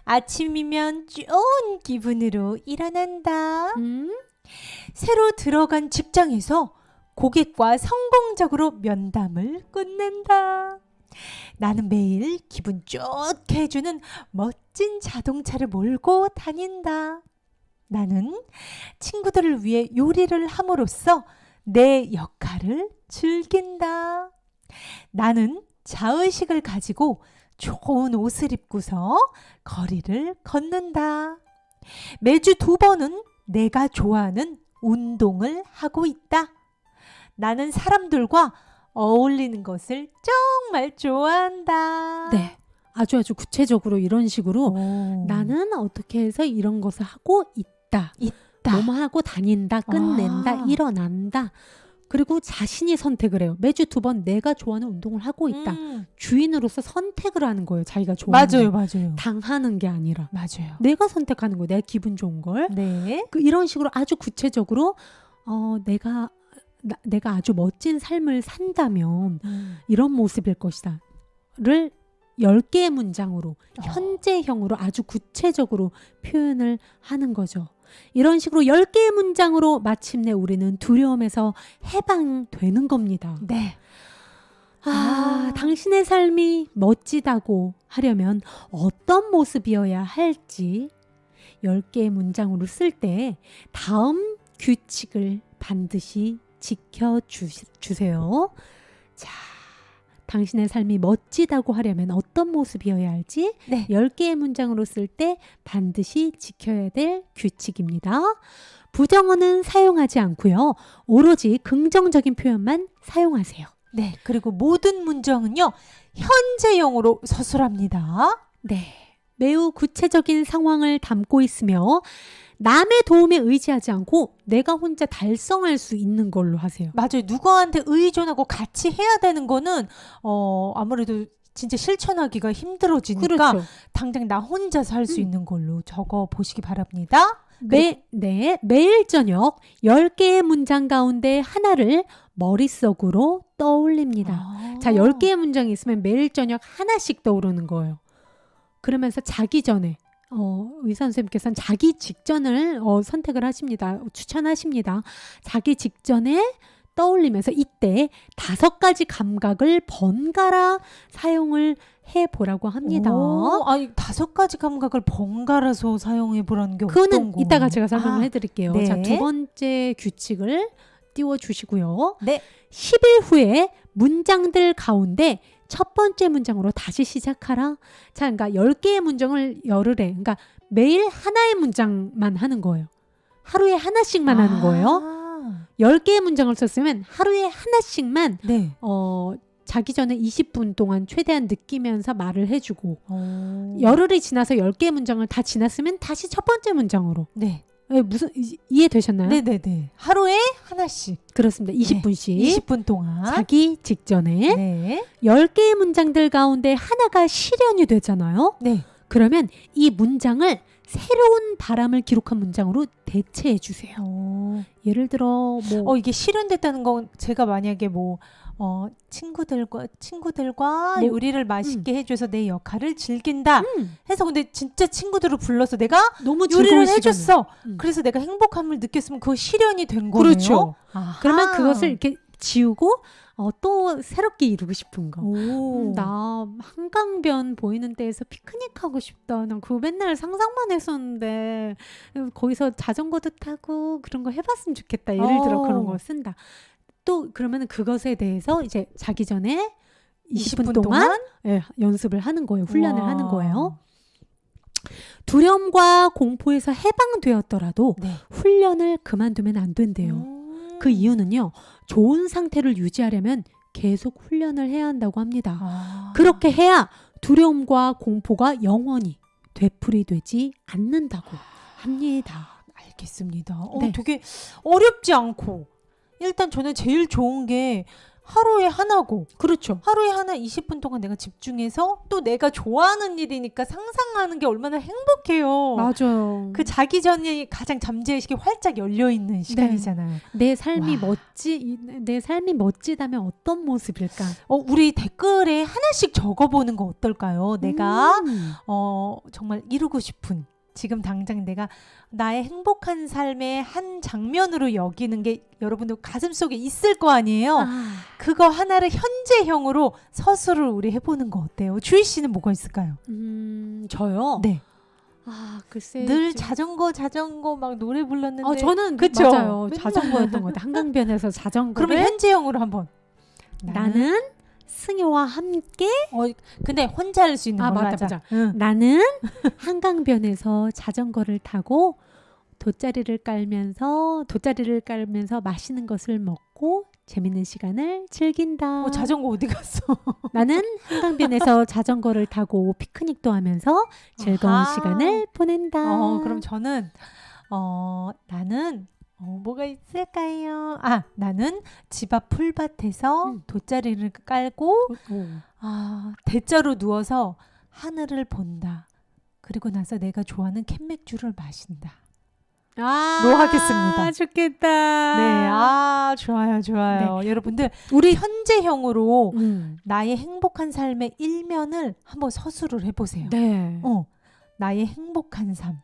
아침이면 좋은 기분으로 일어난다. 새로 들어간 직장에서 고객과 성공적으로 면담을 끝낸다. 나는 매일 기분 좋게 해주는 멋진 자동차를 몰고 다닌다. 나는 친구들을 위해 요리를 함으로써 내 역할을 즐긴다. 나는 자의식을 가지고 좋은 옷을 입고서 거리를 걷는다. 매주 2번은 내가 좋아하는 운동을 하고 있다. 나는 사람들과 어울리는 것을 정말 좋아한다. 네, 아주 구체적으로 이런 식으로 나는 어떻게 해서 이런 것을 하고 있다. 뭐뭐 하고 다닌다, 끝낸다, 일어난다. 그리고 자신이 선택을 해요. 매주 2번 내가 좋아하는 운동을 하고 있다. 주인으로서 선택을 하는 거예요. 자기가 좋아하는 맞아요. 당하는 게 아니라. 맞아요. 내가 선택하는 거예요. 내가 기분 좋은 걸. 네. 이런 식으로 아주 구체적으로 내가 아주 멋진 삶을 산다면 이런 모습일 것이다. 를 10개의 문장으로 현재형으로 아주 구체적으로 표현을 하는 거죠. 이런 식으로 10개의 문장으로 마침내 우리는 두려움에서 해방되는 겁니다. 네. 당신의 삶이 멋지다고 하려면 어떤 모습이어야 할지 10개의 문장으로 쓸 때 다음 규칙을 반드시 지켜주세요. 자, 당신의 삶이 멋지다고 하려면 어떤 모습이어야 할지 10개의 문장으로 쓸 때 반드시 지켜야 될 규칙입니다. 부정어는 사용하지 않고요. 오로지 긍정적인 표현만 사용하세요. 네, 그리고 모든 문장은요. 현재형으로 서술합니다. 네, 매우 구체적인 상황을 담고 있으며 남의 도움에 의지하지 않고 내가 혼자 달성할 수 있는 걸로 하세요. 맞아요. 누구한테 의존하고 같이 해야 되는 거는 아무래도 진짜 실천하기가 힘들어지니까 그렇죠. 당장 나 혼자서 할 수 있는 걸로 적어 보시기 바랍니다. 매일 저녁 10개의 문장 가운데 하나를 머릿속으로 떠올립니다. 자, 10개의 문장이 있으면 매일 저녁 하나씩 떠오르는 거예요. 그러면서 자기 전에 의사 선생님께서는 자기 직전을 선택을 하십니다. 추천하십니다. 자기 직전에 떠올리면서 이때 5가지 감각을 번갈아 사용을 해보라고 합니다. 아니 5가지 감각을 번갈아서 사용해 보라는 게 어떤 그거는 거? 이따가 제가 설명을 해드릴게요. 네. 자, 2번째 규칙을 띄워주시고요. 네. 10일 후에 문장들 가운데 첫 번째 문장으로 다시 시작하라. 자, 그러니까 10개의 문장을 열흘에, 그러니까 매일 하나의 문장만 하는 거예요. 하루에 하나씩만 하는 거예요. 10개의 문장을 썼으면 하루에 하나씩만 네. 자기 전에 20분 동안 최대한 느끼면서 말을 해주고 열흘이 지나서 10개의 문장을 다 지났으면 다시 첫 번째 문장으로. 네. 무슨 이해되셨나요? 네네네. 하루에 하나씩. 그렇습니다. 20분씩. 20분 동안. 자기 직전에 네. 10개의 문장들 가운데 하나가 실현이 되잖아요. 네. 그러면 이 문장을 새로운 바람을 기록한 문장으로 대체해 주세요. 예를 들어 뭐 이게 실현됐다는 건 제가 만약에 친구들과 뭐, 요리를 맛있게 해줘서 내 역할을 즐긴다 해서 근데 진짜 친구들을 불러서 내가 너무 요리를 즐거운 해줬어. 시간을. 그래서 내가 행복함을 느꼈으면 그거 실현이 된 거네요. 그렇죠. 아하. 그러면 그것을 이렇게 지우고 또 새롭게 이루고 싶은 거. 오. 나 한강변 보이는 데에서 피크닉 하고 싶다. 난 그거 맨날 상상만 했었는데 거기서 자전거도 타고 그런 거 해봤으면 좋겠다. 예를 들어 그런 거 쓴다. 또 그러면 그것에 대해서 이제 자기 전에 20분 동안 연습을 하는 거예요. 훈련을 우와. 하는 거예요. 두려움과 공포에서 해방되었더라도 네. 훈련을 그만두면 안 된대요. 그 이유는요. 좋은 상태를 유지하려면 계속 훈련을 해야 한다고 합니다. 그렇게 해야 두려움과 공포가 영원히 되풀이되지 않는다고 합니다. 알겠습니다. 네. 되게 어렵지 않고 일단 저는 제일 좋은 게 하루에 하나고 그렇죠. 하루에 하나 20분 동안 내가 집중해서 또 내가 좋아하는 일이니까 상상하는 게 얼마나 행복해요. 맞아요. 그 자기 전이 가장 잠재의식이 활짝 열려있는 시간이잖아요. 내 삶이 내 삶이 멋지다면 어떤 모습일까? 우리 댓글에 하나씩 적어보는 거 어떨까요? 내가 정말 이루고 싶은 지금 당장 내가 나의 행복한 삶의 한 장면으로 여기는 게 여러분들 가슴속에 있을 거 아니에요. 그거 하나를 현재형으로 서술을 우리 해보는 거 어때요? 주희 씨는 뭐가 있을까요? 저요? 네. 글쎄. 늘 자전거 막 노래 불렀는데. 저는 그쵸? 맞아요. 맨날. 자전거였던 것 같아요. 한강변에서 자전거를. 그러면 현재형으로 한번. 나는 승효와 함께 근데 혼자 할 수 있는 걸로 맞다, 하자. 맞아. 응. 나는 한강변에서 자전거를 타고 돗자리를 깔면서 맛있는 것을 먹고 재밌는 시간을 즐긴다. 자전거 어디 갔어? 나는 한강변에서 자전거를 타고 피크닉도 하면서 즐거운 시간을 보낸다. 그럼 저는 나는 뭐가 있을까요? 나는 집 앞 풀밭에서 돗자리를 깔고 대자로 누워서 하늘을 본다. 그리고 나서 내가 좋아하는 캔맥주를 마신다. 로 하겠습니다. 좋겠다. 네, 좋아요. 네. 여러분들 우리 현재형으로 나의 행복한 삶의 일면을 한번 서술을 해보세요. 네. 나의 행복한 삶.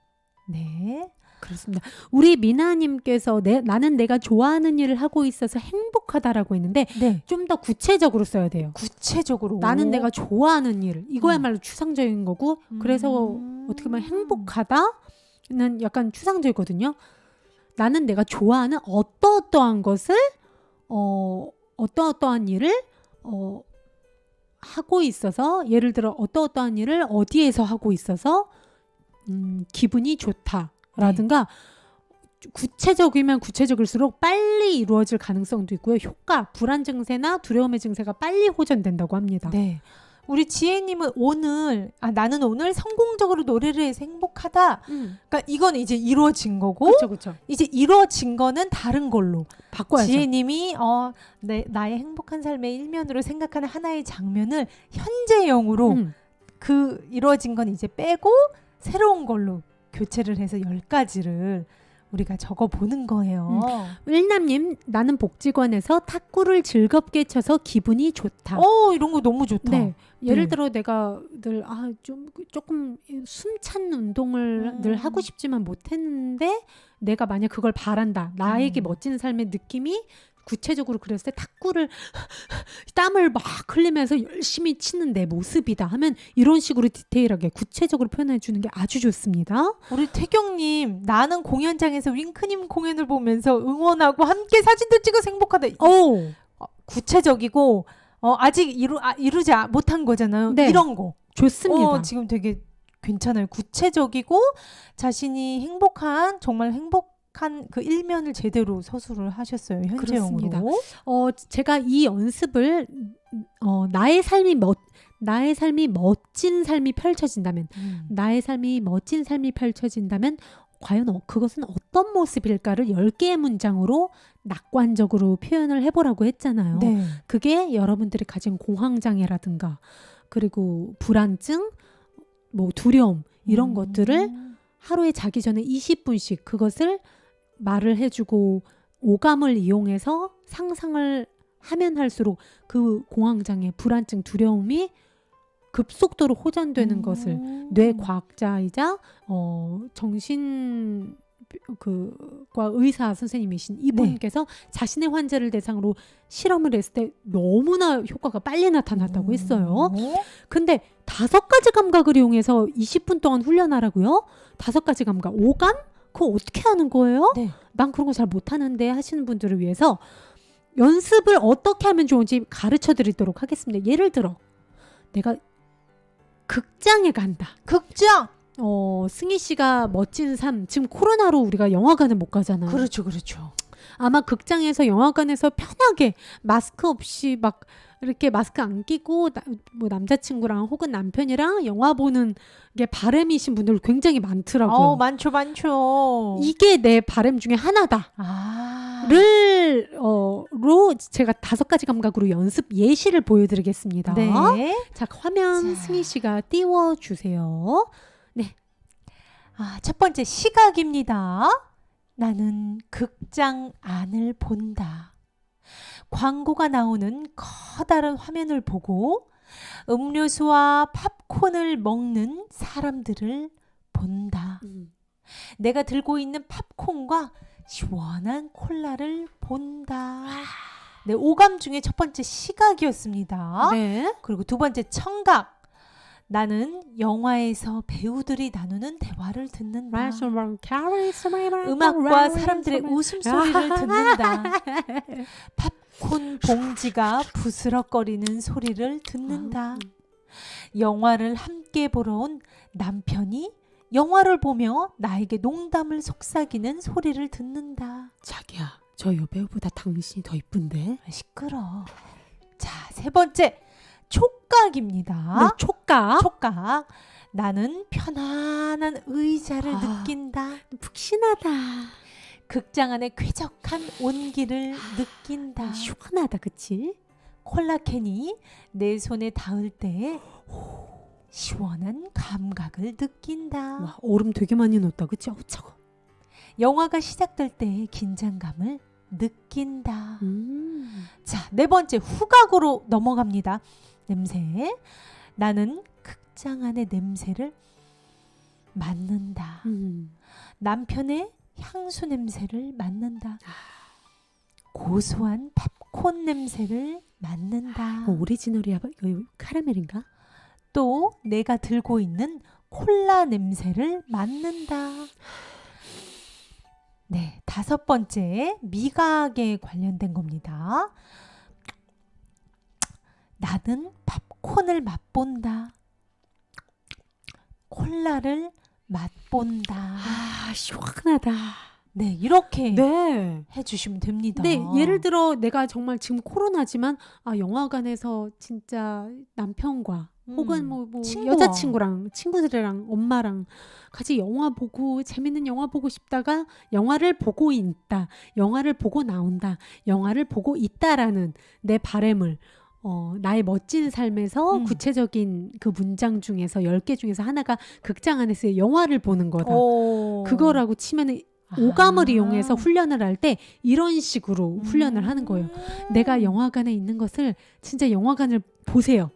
네. 그렇습니다. 우리 미나님께서 나는 내가 좋아하는 일을 하고 있어서 행복하다라고 했는데 네. 좀 더 구체적으로 써야 돼요. 구체적으로. 나는 내가 좋아하는 일. 이거야말로 추상적인 거고 그래서 어떻게 보면 행복하다는 약간 추상적이거든요. 나는 내가 좋아하는 어떠한 것을 어떠한 일을 하고 있어서 예를 들어 어떠한 일을 어디에서 하고 있어서 기분이 좋다. 라든가 구체적이면 구체적일수록 빨리 이루어질 가능성도 있고요. 불안 증세나 두려움의 증세가 빨리 호전된다고 합니다. 네. 우리 지혜님은 나는 오늘 성공적으로 노래를 해서 행복하다. 그러니까 이건 이제 이루어진 거고 그렇죠. 이제 이루어진 거는 다른 걸로 바꿔야죠. 지혜님이 나의 행복한 삶의 일면으로 생각하는 하나의 장면을 현재형으로 그 이루어진 건 이제 빼고 새로운 걸로 교체를 해서 10가지를 우리가 적어보는 거예요. 일남님, 나는 복지관에서 탁구를 즐겁게 쳐서 기분이 좋다. 이런 거 너무 좋다. 네. 예를 들어 내가 늘 조금 숨찬 운동을 늘 하고 싶지만 못했는데 내가 만약 그걸 바란다. 나에게 멋진 삶의 느낌이 구체적으로 그렸을 때 탁구를 땀을 막 흘리면서 열심히 치는 내 모습이다 하면 이런 식으로 디테일하게 구체적으로 표현해 주는 게 아주 좋습니다. 우리 태경님, 나는 공연장에서 윙크님 공연을 보면서 응원하고 함께 사진도 찍어서 행복하다. 오, 구체적이고 아직 이루지 못한 거잖아요. 네. 이런 거. 좋습니다. 지금 되게 괜찮아요. 구체적이고 자신이 행복한 정말 행복한 그 일면을 제대로 서술을 하셨어요. 현재형으로. 그렇습니다. 제가 이 연습을 나의 삶이 멋진 삶이 펼쳐진다면 나의 삶이 멋진 삶이 펼쳐진다면 과연 그것은 어떤 모습일까를 10개의 문장으로 낙관적으로 표현을 해보라고 했잖아요. 네. 그게 여러분들이 가진 공황장애라든가 그리고 불안증, 뭐 두려움 이런 것들을 하루에 자기 전에 20분씩 그것을 말을 해주고 오감을 이용해서 상상을 하면 할수록 그 공황장애, 불안증, 두려움이 급속도로 호전되는 것을 뇌 과학자이자 정신 과 의사 선생님이신 이분께서 자신의 환자를 대상으로 실험을 했을 때 너무나 효과가 빨리 나타났다고 했어요. 근데 5가지 감각을 이용해서 20분 동안 훈련하라고요? 5가지 감각, 오감? 그거 어떻게 하는 거예요? 네. 난 그런 거 잘 못하는데 하시는 분들을 위해서 연습을 어떻게 하면 좋은지 가르쳐 드리도록 하겠습니다. 예를 들어 내가 극장에 간다. 극장. 승희 씨가 멋진 삶, 지금 코로나로 우리가 영화관을 못 가잖아요. 그렇죠. 아마 극장에서 영화관에서 편하게 마스크 없이 막 이렇게 마스크 안 끼고 뭐 남자친구랑 혹은 남편이랑 영화 보는 게 바람이신 분들 굉장히 많더라고요. 많죠. 이게 내 바람 중에 하나다. 로 제가 5가지 감각으로 연습 예시를 보여드리겠습니다. 네. 자, 화면 승희 씨가 띄워주세요. 네. 첫 번째 시각입니다. 나는 극장 안을 본다. 광고가 나오는 커다란 화면을 보고 음료수와 팝콘을 먹는 사람들을 본다. 내가 들고 있는 팝콘과 시원한 콜라를 본다. 네, 오감 중에 첫 번째 시각이었습니다. 네. 그리고 두 번째 청각. 나는 영화에서 배우들이 나누는 대화를 듣는다. 음악과 사람들의 웃음소리를 듣는다. 팝콘 봉지가 부스럭거리는 소리를 듣는다. 영화를 함께 보러 온 남편이 영화를 보며 나에게 농담을 속삭이는 소리를 듣는다. 자기야, 저 여배우보다 당신이 더 이쁜데? 시끄러. 자, 세 번째 촉각입니다. 네, 촉각. 나는 편안한 의자를 느낀다. 푹신하다. 극장 안의 쾌적한 온기를 느낀다. 시원하다, 그치? 콜라캔이 내 손에 닿을 때 시원한 감각을 느낀다. 와, 얼음 되게 많이 넣었다, 그치? 차가워. 영화가 시작될 때 긴장감을 느낀다. 자, 네 번째 후각으로 넘어갑니다. 냄새. 나는 극장 안의 냄새를 맡는다. 남편의 향수 냄새를 맡는다. 고소한 팝콘 냄새를 맡는다. 오리지널이야? 이거 카라멜인가? 또 내가 들고 있는 콜라 냄새를 맡는다. 네, 5번째 미각에 관련된 겁니다. 나는 팝콘을 맛본다. 콜라를 맛본다. 시원하다. 네, 이렇게 네. 해주시면 됩니다. 네, 예를 들어 내가 정말 지금 코로나지만 영화관에서 진짜 남편과 혹은 뭐 친구와. 여자친구랑 친구들이랑 엄마랑 같이 영화 보고 재밌는 영화 보고 싶다가 영화를 보고 있다. 영화를 보고 나온다. 영화를 보고 있다라는 내 바람을 나의 멋진 삶에서 구체적인 그 문장 중에서 10개 중에서 하나가 극장 안에서의 영화를 보는 거다. 그거라고 치면은 오감을 이용해서 훈련을 할 때 이런 식으로 훈련을 하는 거예요. 내가 영화관에 있는 것을 진짜 영화관을 보세요.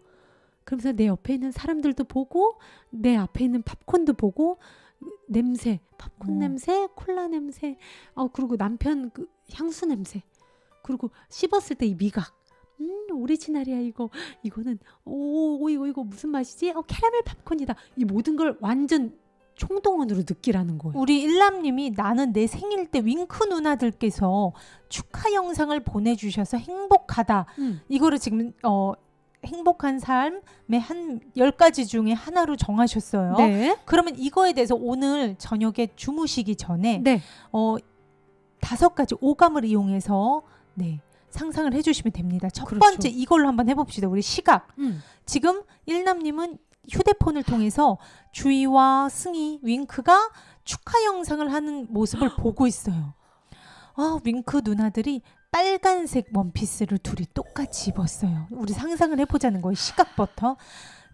그러면서 내 옆에 있는 사람들도 보고 내 앞에 있는 팝콘도 보고 냄새, 팝콘 냄새, 콜라 냄새, 그리고 남편 그 향수 냄새. 그리고 씹었을 때 이 미각. 오리지널이야 이거. 이거는 이거 무슨 맛이지? 캐러멜 팝콘이다. 이 모든 걸 완전 총동원으로 느끼라는 거예요. 우리 일남님이 나는 내 생일 때 윙크 누나들께서 축하 영상을 보내주셔서 행복하다. 이거를 지금 행복한 삶의 한 10가지 중에 하나로 정하셨어요. 네. 그러면 이거에 대해서 오늘 저녁에 주무시기 전에 네. 5가지 오감을 이용해서 상상을 해주시면 됩니다. 첫 그렇죠. 번째 이걸로 한번 해봅시다. 우리 시각. 지금 일남님은 휴대폰을 통해서 주희와 승희, 윙크가 축하 영상을 하는 모습을 보고 있어요. 윙크 누나들이 빨간색 원피스를 둘이 똑같이 입었어요. 우리 상상을 해보자는 거예요. 시각부터.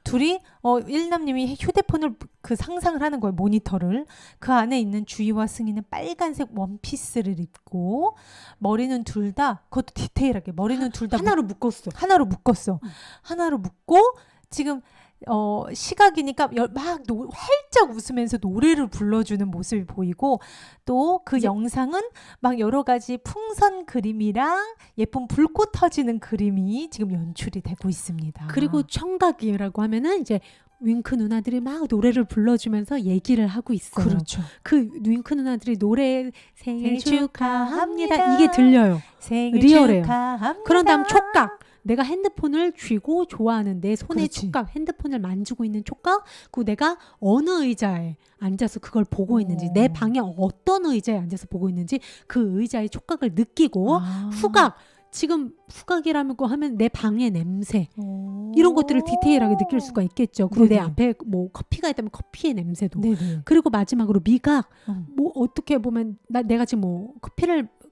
둘이 일남님이 휴대폰을 상상을 하는 거예요. 모니터를. 그 안에 있는 주희와 승희는 빨간색 원피스를 입고 머리는 둘 다 그것도 디테일하게 머리는 둘 다 하나로 묶었어. 하나로 묶고 지금 시각이니까 활짝 웃으면서 노래를 불러주는 모습이 보이고 또 그 영상은 막 여러 가지 풍선 그림이랑 예쁜 불꽃 터지는 그림이 지금 연출이 되고 있습니다. 그리고 청각이라고 하면은 이제 윙크 누나들이 막 노래를 불러주면서 얘기를 하고 있어요. 그렇죠. 그 윙크 누나들이 노래 생일 축하합니다. 축하합니다. 이게 들려요. 생일 리얼해요. 축하합니다. 그런 다음 촉각. 내가 핸드폰을 쥐고 좋아하는 내 손의 그렇지. 촉각, 핸드폰을 만지고 있는 촉각, 그리고 내가 어느 의자에 앉아서 그걸 보고 있는지, 내 방에 어떤 의자에 앉아서 보고 있는지 그 의자의 촉각을 느끼고 후각, 지금 후각이라고 하면 내 방의 냄새 이런 것들을 디테일하게 느낄 수가 있겠죠. 그리고 네네. 내 앞에 뭐 커피가 있다면 커피의 냄새도. 네네. 그리고 마지막으로 미각. 뭐 어떻게 보면 내가 지금 뭐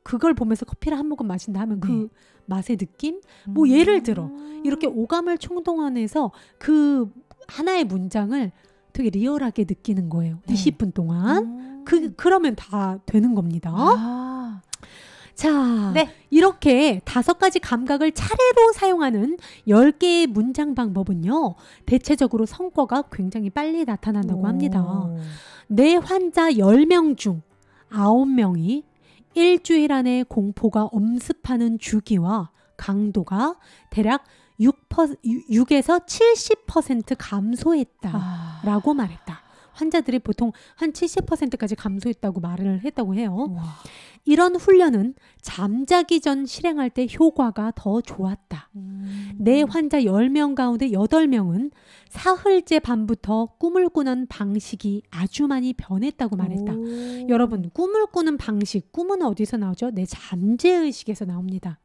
그걸 보면서 커피를 한 모금 마신다 하면 그 맛의 느낌? 뭐 예를 들어 이렇게 오감을 총동원해서 그 하나의 문장을 되게 리얼하게 느끼는 거예요. 20분 동안. 그러면 다 되는 겁니다. 자, 이렇게 5가지 감각을 차례로 사용하는 10개의 문장 방법은요. 대체적으로 성과가 굉장히 빨리 나타난다고 합니다. 내 환자 10명 중 9명이 일주일 안에 공포가 엄습하는 주기와 강도가 대략 6에서 70% 감소했다라고 말했다. 환자들이 보통 한 70%까지 감소했다고 말을 했다고 해요. 우와. 이런 훈련은 잠자기 전 실행할 때 효과가 더 좋았다. 내 환자 10명 가운데 8명은 사흘째 밤부터 꿈을 꾸는 방식이 아주 많이 변했다고 말했다. 여러분, 꿈을 꾸는 방식, 꿈은 어디서 나오죠? 내 잠재의식에서 나옵니다.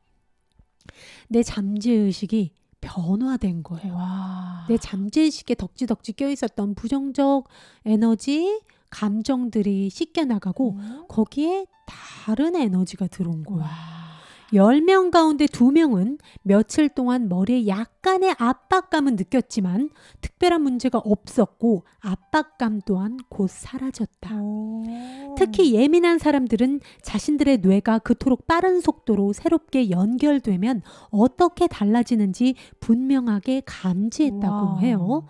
내 잠재의식이 변화된 거예요. 와. 내 잠재의식에 덕지덕지 껴있었던 부정적 에너지, 감정들이 씻겨나가고 거기에 다른 에너지가 들어온 거예요. 와. 10명 가운데 2명은 며칠 동안 머리에 약간의 압박감은 느꼈지만 특별한 문제가 없었고 압박감 또한 곧 사라졌다. 특히 예민한 사람들은 자신들의 뇌가 그토록 빠른 속도로 새롭게 연결되면 어떻게 달라지는지 분명하게 감지했다고 와. 해요.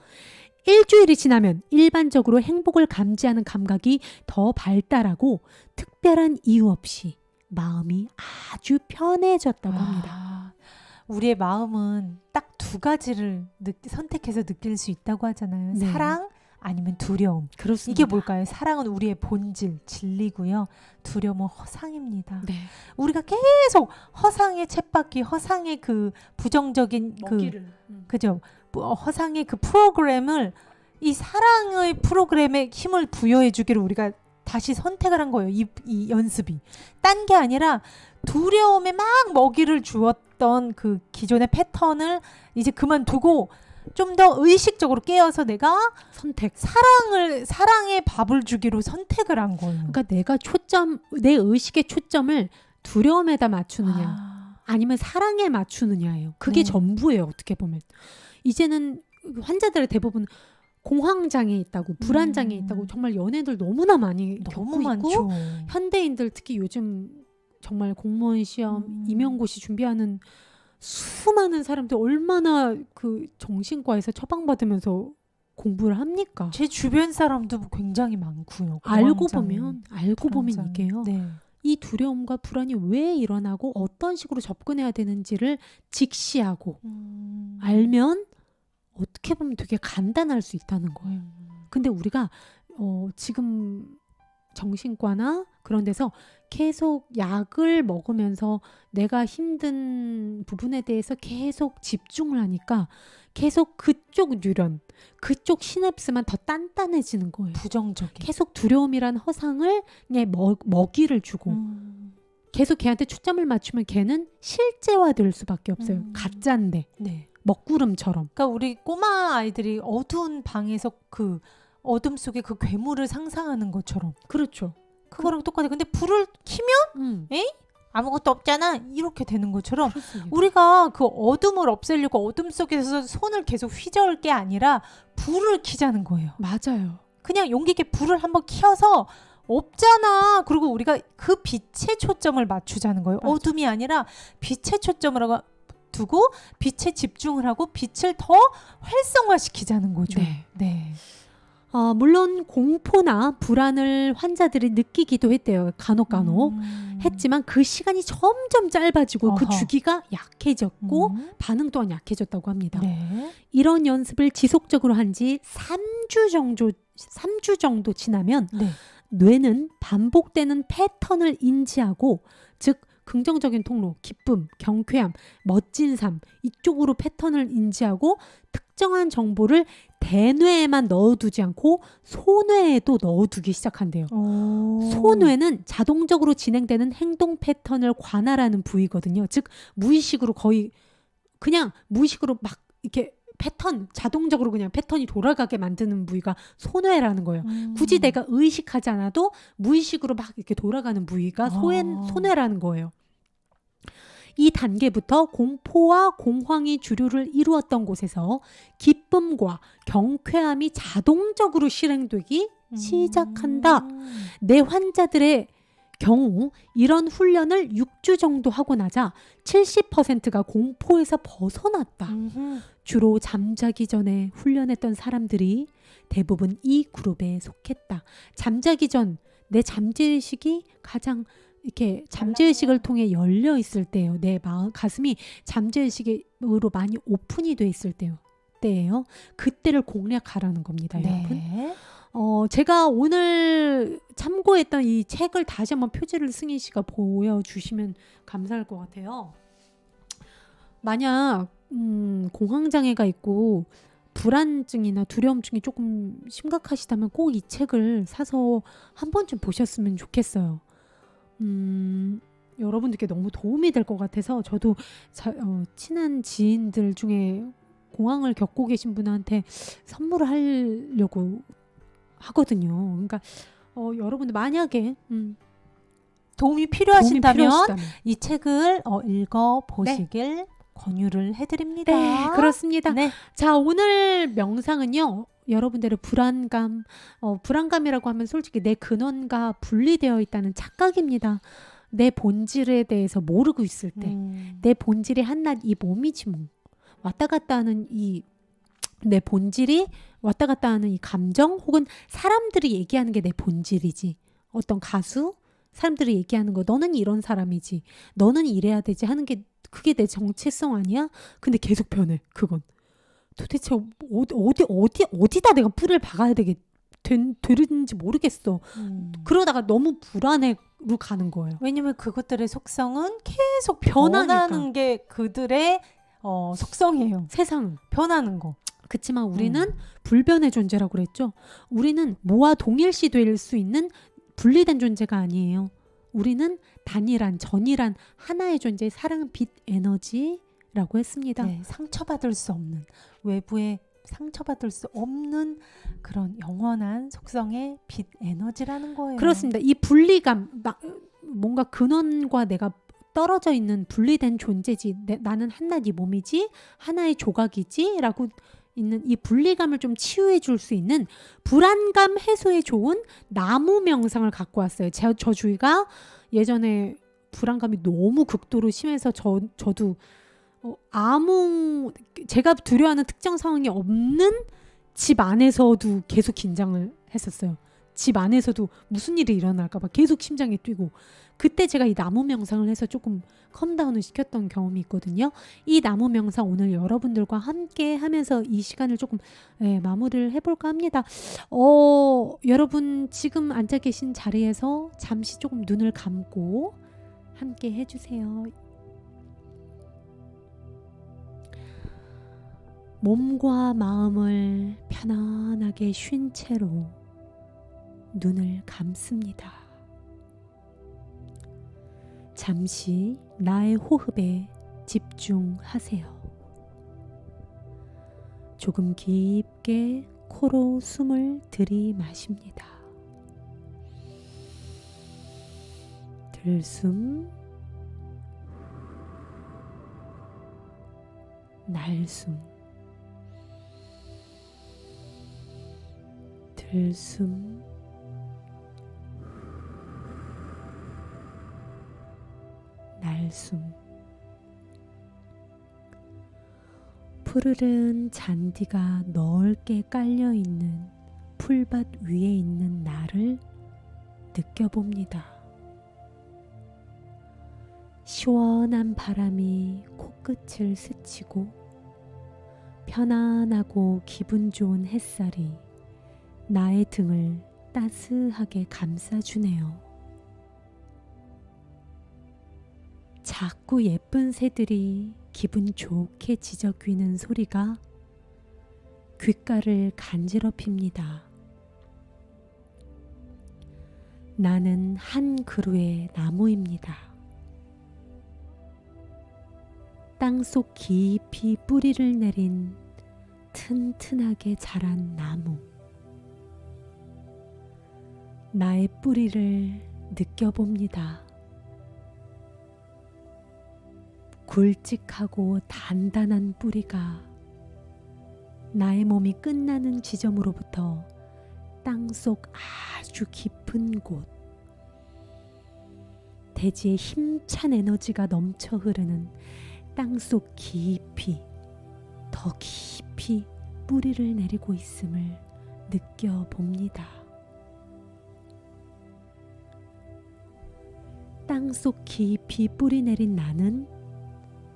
일주일이 지나면 일반적으로 행복을 감지하는 감각이 더 발달하고 특별한 이유 없이 마음이 아주 편해졌다고 합니다. 우리의 마음은 딱 2가지를 선택해서 느낄 수 있다고 하잖아요. 네. 사랑 아니면 두려움. 그렇습니다. 이게 뭘까요? 사랑은 우리의 본질, 진리고요. 두려움은 허상입니다. 네. 우리가 계속 허상의 쳇바퀴, 허상의 그 부정적인 그죠? 허상의 그 프로그램을 이 사랑의 프로그램에 힘을 부여해 주기를 우리가 다시 선택을 한 거예요. 이 연습이. 딴 게 아니라 두려움에 막 먹이를 주었던 그 기존의 패턴을 이제 그만두고 좀 더 의식적으로 깨어서 내가 사랑의 밥을 주기로 선택을 한 거예요. 그러니까 내 의식의 초점을 두려움에다 맞추느냐 아니면 사랑에 맞추느냐예요. 그게 전부예요. 어떻게 보면. 이제는 환자들의 대부분 공황장애 있다고 불안장애 있다고 정말 연예인들 너무나 많이 겪고 많죠. 있고 현대인들 특히 요즘 정말 공무원 시험 임용고시 준비하는 수많은 사람들 얼마나 그 정신과에서 처방받으면서 공부를 합니까? 제 주변 사람도 굉장히 많고요. 알고 보면 이게요. 네. 이 두려움과 불안이 왜 일어나고 어떤 식으로 접근해야 되는지를 직시하고 알면 어떻게 보면 되게 간단할 수 있다는 거예요. 근데 우리가 지금 정신과나 그런 데서 계속 약을 먹으면서 내가 힘든 부분에 대해서 계속 집중을 하니까 계속 그쪽 뉴런, 그쪽 시냅스만 더 단단해지는 거예요. 부정적인. 계속 두려움이란 허상을 그냥 먹이를 주고 계속 걔한테 초점을 맞추면 걔는 실제화될 수밖에 없어요. 가짜인데. 네. 먹구름처럼. 그러니까 우리 꼬마 아이들이 어두운 방에서 그 어둠 속에 그 괴물을 상상하는 것처럼. 그렇죠. 그거랑 똑같아. 근데 불을 켜면 아무것도 없잖아. 이렇게 되는 것처럼 그렇습니다. 우리가 그 어둠을 없애려고 어둠 속에서 손을 계속 휘저을 게 아니라 불을 켜자는 거예요. 맞아요. 그냥 용기 있게 불을 한번 켜서 없잖아. 그리고 우리가 그 빛에 초점을 맞추자는 거예요. 맞아. 어둠이 아니라 빛에 초점을 두고 빛에 집중을 하고 빛을 더 활성화시키자는 거죠. 네. 물론 공포나 불안을 환자들이 느끼기도 했대요. 간혹 했지만 그 시간이 점점 짧아지고 그 주기가 약해졌고 반응 또한 약해졌다고 합니다. 네. 이런 연습을 지속적으로 한 지 3주 정도 지나면 네. 뇌는 반복되는 패턴을 인지하고, 즉 긍정적인 통로, 기쁨, 경쾌함, 멋진 삶, 이쪽으로 패턴을 인지하고 특정한 정보를 대뇌에만 넣어두지 않고 소뇌에도 넣어두기 시작한대요. 소뇌는 자동적으로 진행되는 행동 패턴을 관할하는 부위거든요. 즉 무의식으로 거의 그냥 무의식으로 막 이렇게 자동적으로 그냥 패턴이 돌아가게 만드는 부위가 소뇌라는 거예요. 굳이 내가 의식하지 않아도 무의식으로 막 이렇게 돌아가는 부위가 소뇌라는 거예요. 이 단계부터 공포와 공황이 주류를 이루었던 곳에서 기쁨과 경쾌함이 자동적으로 실행되기 시작한다. 내 환자들의 경우 이런 훈련을 6주 정도 하고 나자 70%가 공포에서 벗어났다. 주로 잠자기 전에 훈련했던 사람들이 대부분 이 그룹에 속했다. 잠자기 전 내 잠재의식이 가장 이렇게 잠재의식을 통해 열려 있을 때예요. 내 마음, 가슴이 잠재의식으로 많이 오픈이 돼 있을 때예요. 그때를 공략하라는 겁니다, 여러분. 제가 오늘 참고했던 이 책을 다시 한번 표지를 승희 씨가 보여주시면 감사할 것 같아요. 만약 공황장애가 있고 불안증이나 두려움증이 조금 심각하시다면 꼭 이 책을 사서 한 번쯤 보셨으면 좋겠어요. 여러분들께 너무 도움이 될 것 같아서 저도 친한 지인들 중에 공황을 겪고 계신 분한테 선물을 하려고 하거든요. 그러니까 여러분들 만약에 도움이 필요하신다면 이 책을 읽어보시길 권유를 해드립니다. 네, 그렇습니다. 네. 자, 오늘 명상은요. 여러분들의 불안감이라고 하면 솔직히 내 근원과 분리되어 있다는 착각입니다. 내 본질에 대해서 모르고 있을 때 내 본질이 한낱 이 몸이지 뭐. 왔다 갔다 하는 내 본질이 왔다 갔다 하는 이 감정, 혹은 사람들이 얘기하는 게 내 본질이지. 어떤 가수, 사람들이 얘기하는 거 너는 이런 사람이지, 너는 이래야 되지 하는 게 그게 내 정체성 아니야? 근데 계속 변해. 그건 도대체 어디다 내가 뿔을 박아야 되는지 모르겠어. 그러다가 너무 불안해로 가는 거예요. 왜냐면 그것들의 속성은 계속 변하니까. 변하는 게 그들의 속성이에요. 세상은 변하는 거. 그치만 우리는 불변의 존재라고 그랬죠. 우리는 뭐와 동일시 될 수 있는 분리된 존재가 아니에요. 우리는 단일한, 전일한 하나의 존재, 사랑, 빛, 에너지라고 했습니다. 네, 상처받을 수 없는, 외부에 상처받을 수 없는 그런 영원한 속성의 빛 에너지라는 거예요. 그렇습니다. 이 분리감, 뭔가 근원과 내가 떨어져 있는 분리된 존재지, 나는 한낱 이 몸이지, 하나의 조각이지 라고 있는 이 분리감을 좀 치유해 줄 수 있는 불안감 해소에 좋은 나무 명상을 갖고 왔어요. 저 주위가 예전에 불안감이 너무 극도로 심해서 저도 제가 두려워하는 특정 상황이 없는 집 안에서도 계속 긴장을 했었어요. 집 안에서도 무슨 일이 일어날까 봐 계속 심장이 뛰고, 그때 제가 이 나무 명상을 해서 조금 컴다운을 시켰던 경험이 있거든요. 이 나무 명상 오늘 여러분들과 함께 하면서 이 시간을 조금 마무리를 해볼까 합니다. 여러분 지금 앉아 계신 자리에서 잠시 조금 눈을 감고 함께 해주세요. 몸과 마음을 편안하게 쉰 채로 눈을 감습니다. 잠시 나의 호흡에 집중하세요. 조금 깊게 코로 숨을 들이마십니다. 들숨, 날숨, 들숨, 날숨. 푸르른 잔디가 넓게 깔려있는 풀밭 위에 있는 나를 느껴봅니다. 시원한 바람이 코끝을 스치고 편안하고 기분 좋은 햇살이 나의 등을 따스하게 감싸주네요. 작고 예쁜 새들이 기분 좋게 지저귀는 소리가 귓가를 간지럽힙니다. 나는 한 그루의 나무입니다. 땅속 깊이 뿌리를 내린 튼튼하게 자란 나무. 나의 뿌리를 느껴봅니다. 굵직하고 단단한 뿌리가 나의 몸이 끝나는 지점으로부터 땅속 아주 깊은 곳, 대지의 힘찬 에너지가 넘쳐 흐르는 땅속 깊이, 더 깊이 뿌리를 내리고 있음을 느껴봅니다. 땅속 깊이 뿌리 내린 나는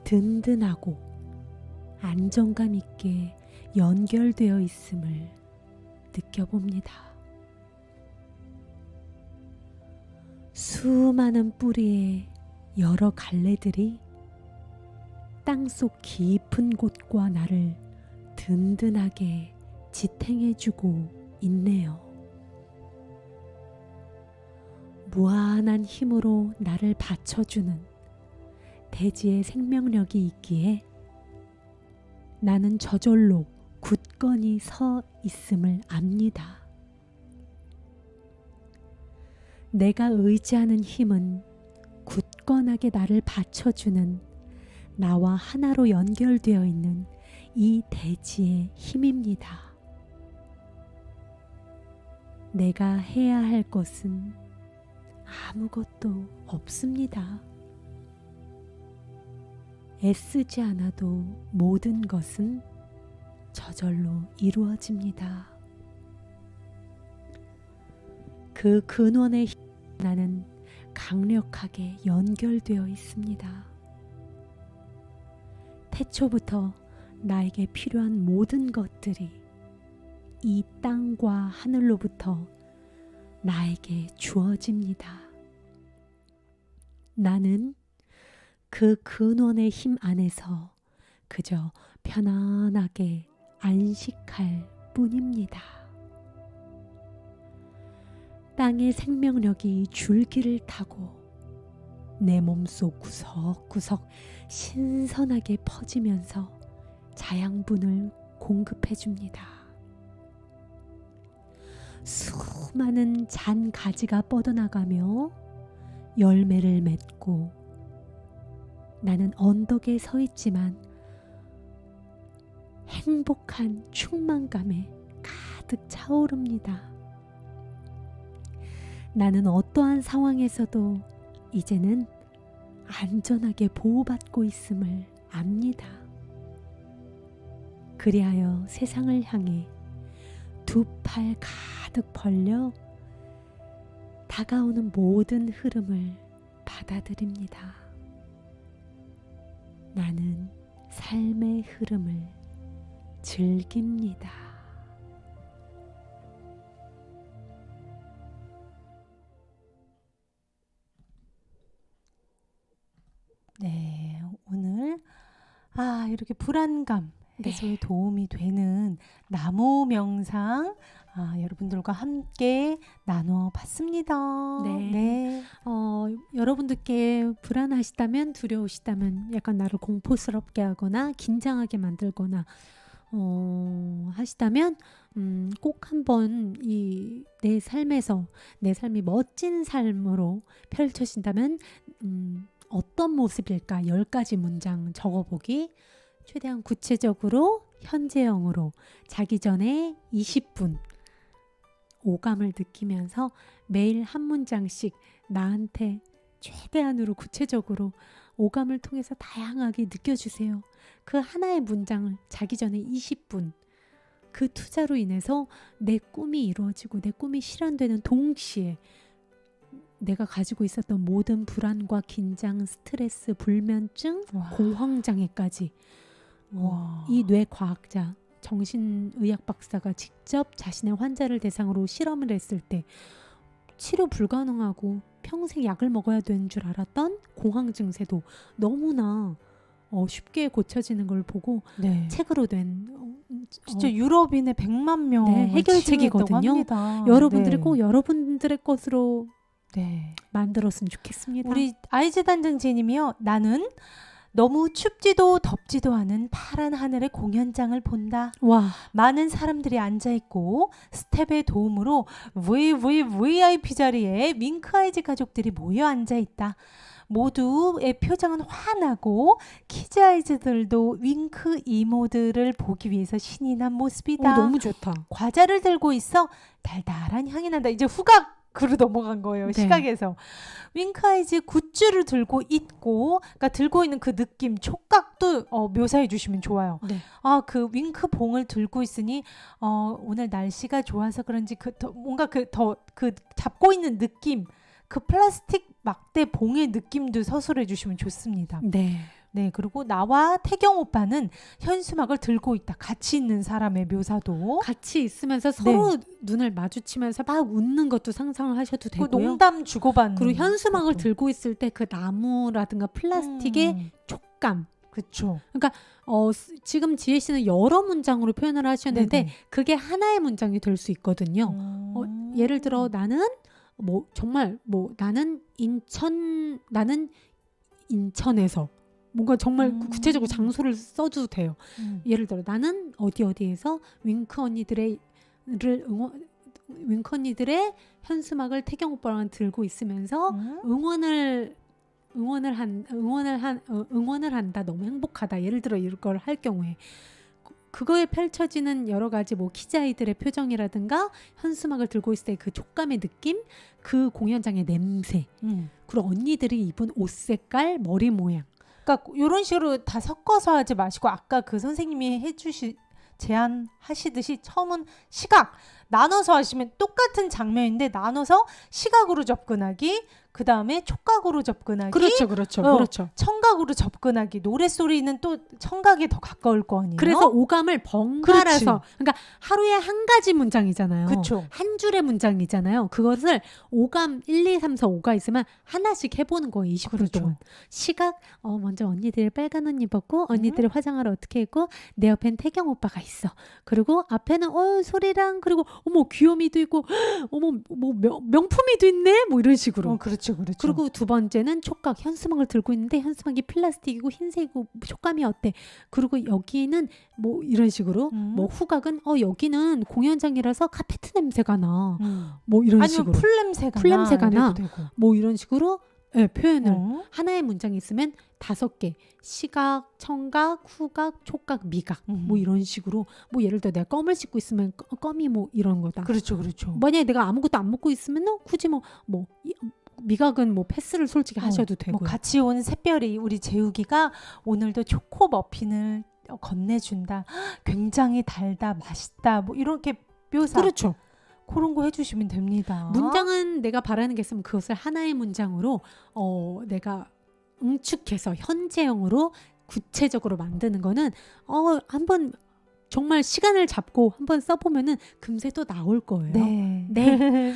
든든하고 안정감 있게 연결되어 있음을 느껴봅니다. 수많은 뿌리의 여러 갈래들이 땅속 깊은 곳과 나를 든든하게 지탱해주고 있네요. 무한한 힘으로 나를 받쳐주는 대지의 생명력이 있기에 나는 저절로 굳건히 서 있음을 압니다. 내가 의지하는 힘은 굳건하게 나를 받쳐주는 나와 하나로 연결되어 있는 이 대지의 힘입니다. 내가 해야 할 것은 아무것도 없습니다. 애쓰지 않아도 모든 것은 저절로 이루어집니다. 그 근원의 힘, 나는 강력하게 연결되어 있습니다. 태초부터 나에게 필요한 모든 것들이 이 땅과 하늘로부터 나에게 주어집니다. 나는 그 근원의 힘 안에서 그저 편안하게 안식할 뿐입니다. 땅의 생명력이 줄기를 타고 내 몸속 구석구석 신선하게 퍼지면서 자양분을 공급해 줍니다. 수많은 잔 가지가 뻗어나가며 열매를 맺고 나는 언덕에 서 있지만 행복한 충만감에 가득 차오릅니다. 나는 어떠한 상황에서도 이제는 안전하게 보호받고 있음을 압니다. 그리하여 세상을 향해 두 팔 가득 벌려 다가오는 모든 흐름을 받아들입니다. 나는 삶의 흐름을 즐깁니다. 네, 오늘 이렇게 불안감 해소에 도움이 되는 나무 명상 여러분들과 함께 나눠봤습니다. 네. 네. 여러분들께 불안하시다면, 두려우시다면, 약간 나를 공포스럽게 하거나 긴장하게 만들거나 하시다면 꼭 한번 이 내 삶에서 내 삶이 멋진 삶으로 펼쳐진다면 어떤 모습일까 10가지 문장 적어보기. 최대한 구체적으로 현재형으로 자기 전에 20분 오감을 느끼면서 매일 한 문장씩 나한테 최대한으로 구체적으로 오감을 통해서 다양하게 느껴주세요. 그 하나의 문장을 자기 전에 20분, 그 투자로 인해서 내 꿈이 이루어지고 내 꿈이 실현되는 동시에 내가 가지고 있었던 모든 불안과 긴장, 스트레스, 불면증, 와. 공황장애까지 와. 이 뇌과학자, 정신의학 박사가 직접 자신의 환자를 대상으로 실험을 했을 때 치료 불가능하고 평생 약을 먹어야 되는 줄 알았던 공황 증세도 너무나 쉽게 고쳐지는 걸 보고 네. 책으로 된 진짜 유럽인의 100만 명 네, 해결책이거든요. 합니다. 여러분들이 네. 꼭 여러분들의 것으로 네. 만들었으면 좋겠습니다. 우리 아이즈 단장제님이요. 나는 너무 춥지도 덥지도 않은 파란 하늘의 공연장을 본다. 와, 많은 사람들이 앉아있고 스텝의 도움으로 VIP 자리에 밍크아이즈 가족들이 모여 앉아있다. 모두의 표정은 환하고 키즈아이즈들도 윙크 이모들을 보기 위해서 신이 난 모습이다. 너무 좋다. 과자를 들고 있어 달달한 향이 난다. 이제 후각으로 넘어간 거예요. 네. 시각에서. 윙크아이즈 굿즈를 들고 있고, 그러니까 들고 있는 그 느낌, 촉각도 묘사해 주시면 좋아요. 네. 그 윙크 봉을 들고 있으니 오늘 날씨가 좋아서 그런지 뭔가 그 잡고 있는 느낌, 그 플라스틱 막대 봉의 느낌도 서술해 주시면 좋습니다. 네. 네, 그리고 나와 태경 오빠는 현수막을 들고 있다. 같이 있는 사람의 묘사도. 같이 있으면서 서로 눈을 마주치면서 막 웃는 것도 상상을 하셔도 그 되고요. 농담 주고받는. 그리고 현수막을 것도. 들고 있을 때 그 나무라든가 플라스틱의 촉감. 그렇죠. 지금 지혜 씨는 여러 문장으로 표현을 하셨는데 네네. 그게 하나의 문장이 될 수 있거든요. 예를 들어 나는 나는 인천에서 뭔가 정말 구체적으로 장소를 써도 돼요. 예를 들어 나는 어디에서 윙크 언니들의 현수막을 태경 오빠랑 들고 있으면서 응원을 한다. 너무 행복하다. 예를 들어 이걸 할 경우에 그거에 펼쳐지는 여러 가지 키즈아이들의 표정이라든가 현수막을 들고 있을 때 그 촉감의 느낌, 그 공연장의 냄새, 그리고 언니들이 입은 옷 색깔, 머리 모양. 그러니까 이런 식으로 다 섞어서 하지 마시고 아까 그 선생님이 제안하시듯이 처음은 시각 나눠서 하시면 똑같은 장면인데 나눠서 시각으로 접근하기, 그 다음에 촉각으로 접근하기, 그렇죠. 청각으로 접근하기. 노랫소리는 또 청각에 더 가까울 거 아니에요? 그래서 오감을 번갈아서, 그러니까 하루에 한 가지 문장이잖아요. 그쵸. 한 줄의 문장이잖아요. 그것을 오감 1, 2, 3, 4, 5가 있으면 하나씩 해보는 거예요. 20분 그렇죠. 동안. 시각, 먼저 언니들이 빨간 옷 입었고 언니들이 화장을 어떻게 했고 내 옆엔 태경 오빠가 있어. 그리고 앞에는 소리랑 그리고 어머 귀요미도 있고 어머 명품이도 있네. 이런 식으로. 그렇죠. 그리고 두 번째는 촉각. 현수막을 들고 있는데 현수막이 플라스틱이고 흰색이고 촉감이 어때? 그리고 여기는 이런 식으로. 후각은 여기는 공연장이라서 카페트 냄새가 나. 이런 식으로. 아니면 풀냄새가 나. 되고. 이런 식으로 표현을 하나의 문장이 있으면 5개. 시각, 청각, 후각, 촉각, 미각. 이런 식으로. 예를 들어 내가 껌을 씹고 있으면 껌이 이런 거다. 그렇죠. 만약에 내가 아무것도 안 먹고 있으면 굳이 미각은 패스를 솔직히 하셔도 되고요. 같이 온 샛별이 우리 재욱이가 오늘도 초코 머핀을 건네준다. 굉장히 달다, 맛있다. 이렇게 묘사. 그렇죠. 그런 거 해주시면 됩니다. 문장은 내가 바라는 게 있으면 그것을 하나의 문장으로 내가 응축해서 현재형으로 구체적으로 만드는 거는 한번 정말 시간을 잡고 한번 써보면은 금세 또 나올 거예요. 네. 네.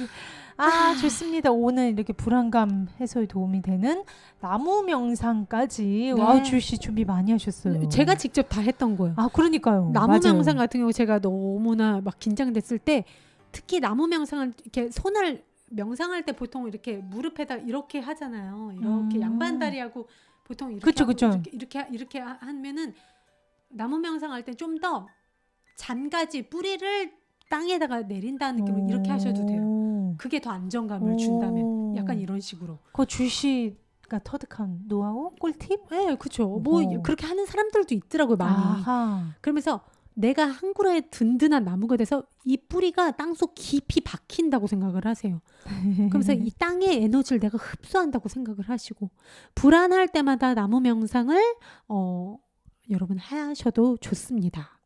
좋습니다. 오늘 이렇게 불안감 해소에 도움이 되는 나무 명상까지 네. 와우 주씨 준비 많이 하셨어요. 제가 직접 다 했던 거예요. 그러니까요. 나무 맞아요. 명상 같은 경우 제가 너무나 막 긴장됐을 때 특히 나무 명상을 이렇게 손을 명상할 때 보통 이렇게 무릎에다 이렇게 하잖아요. 이렇게 양반다리하고 보통 이렇게 그쵸, 하고 그쵸. 이렇게 하면은 나무 명상할 때 좀 더 잔가지 뿌리를 땅에다가 내린다는 느낌으로 이렇게 하셔도 돼요. 그게 더 안정감을 준다면 약간 이런 식으로. 그 주씨가 터득한 노하우 꿀팁? 네, 그렇죠. 뭐 그렇게 하는 사람들도 있더라고요, 많이. 아하. 그러면서 내가 한 그루의 든든한 나무가 돼서 이 뿌리가 땅속 깊이 박힌다고 생각을 하세요. 그러면서 이 땅의 에너지를 내가 흡수한다고 생각을 하시고 불안할 때마다 나무 명상을 여러분 하셔도 좋습니다.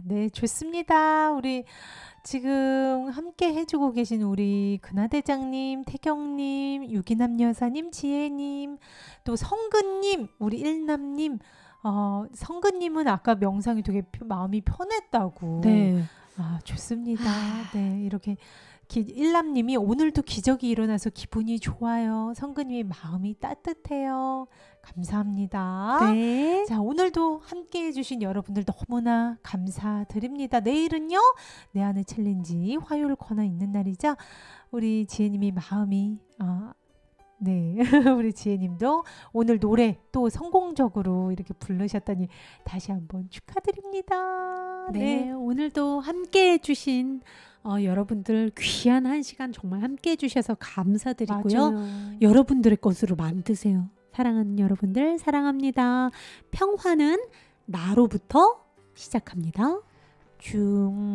네, 좋습니다. 우리 지금 함께 해주고 계신 우리 근하대장님, 태경님, 유기남 여사님, 지혜님, 또 성근님, 우리 일남님. 성근님은 아까 명상이 되게 마음이 편했다고. 네. 좋습니다. 네, 이렇게 일남님이 오늘도 기적이 일어나서 기분이 좋아요. 성근님이 마음이 따뜻해요. 감사합니다. 네. 자, 오늘도 함께 해주신 여러분들 너무나 감사드립니다. 내일은요, 내 안의 챌린지 화요일 코너 있는 날이죠. 우리 지혜님이 마음이 네, 우리 지혜님도 오늘 노래 또 성공적으로 이렇게 부르셨다니 다시 한번 축하드립니다. 네, 오늘도 함께 해주신 여러분들 귀한 한 시간 정말 함께 해주셔서 감사드리고요. 맞아요. 여러분들의 것으로 만드세요. 사랑하는 여러분들 사랑합니다. 평화는 나로부터 시작합니다. 중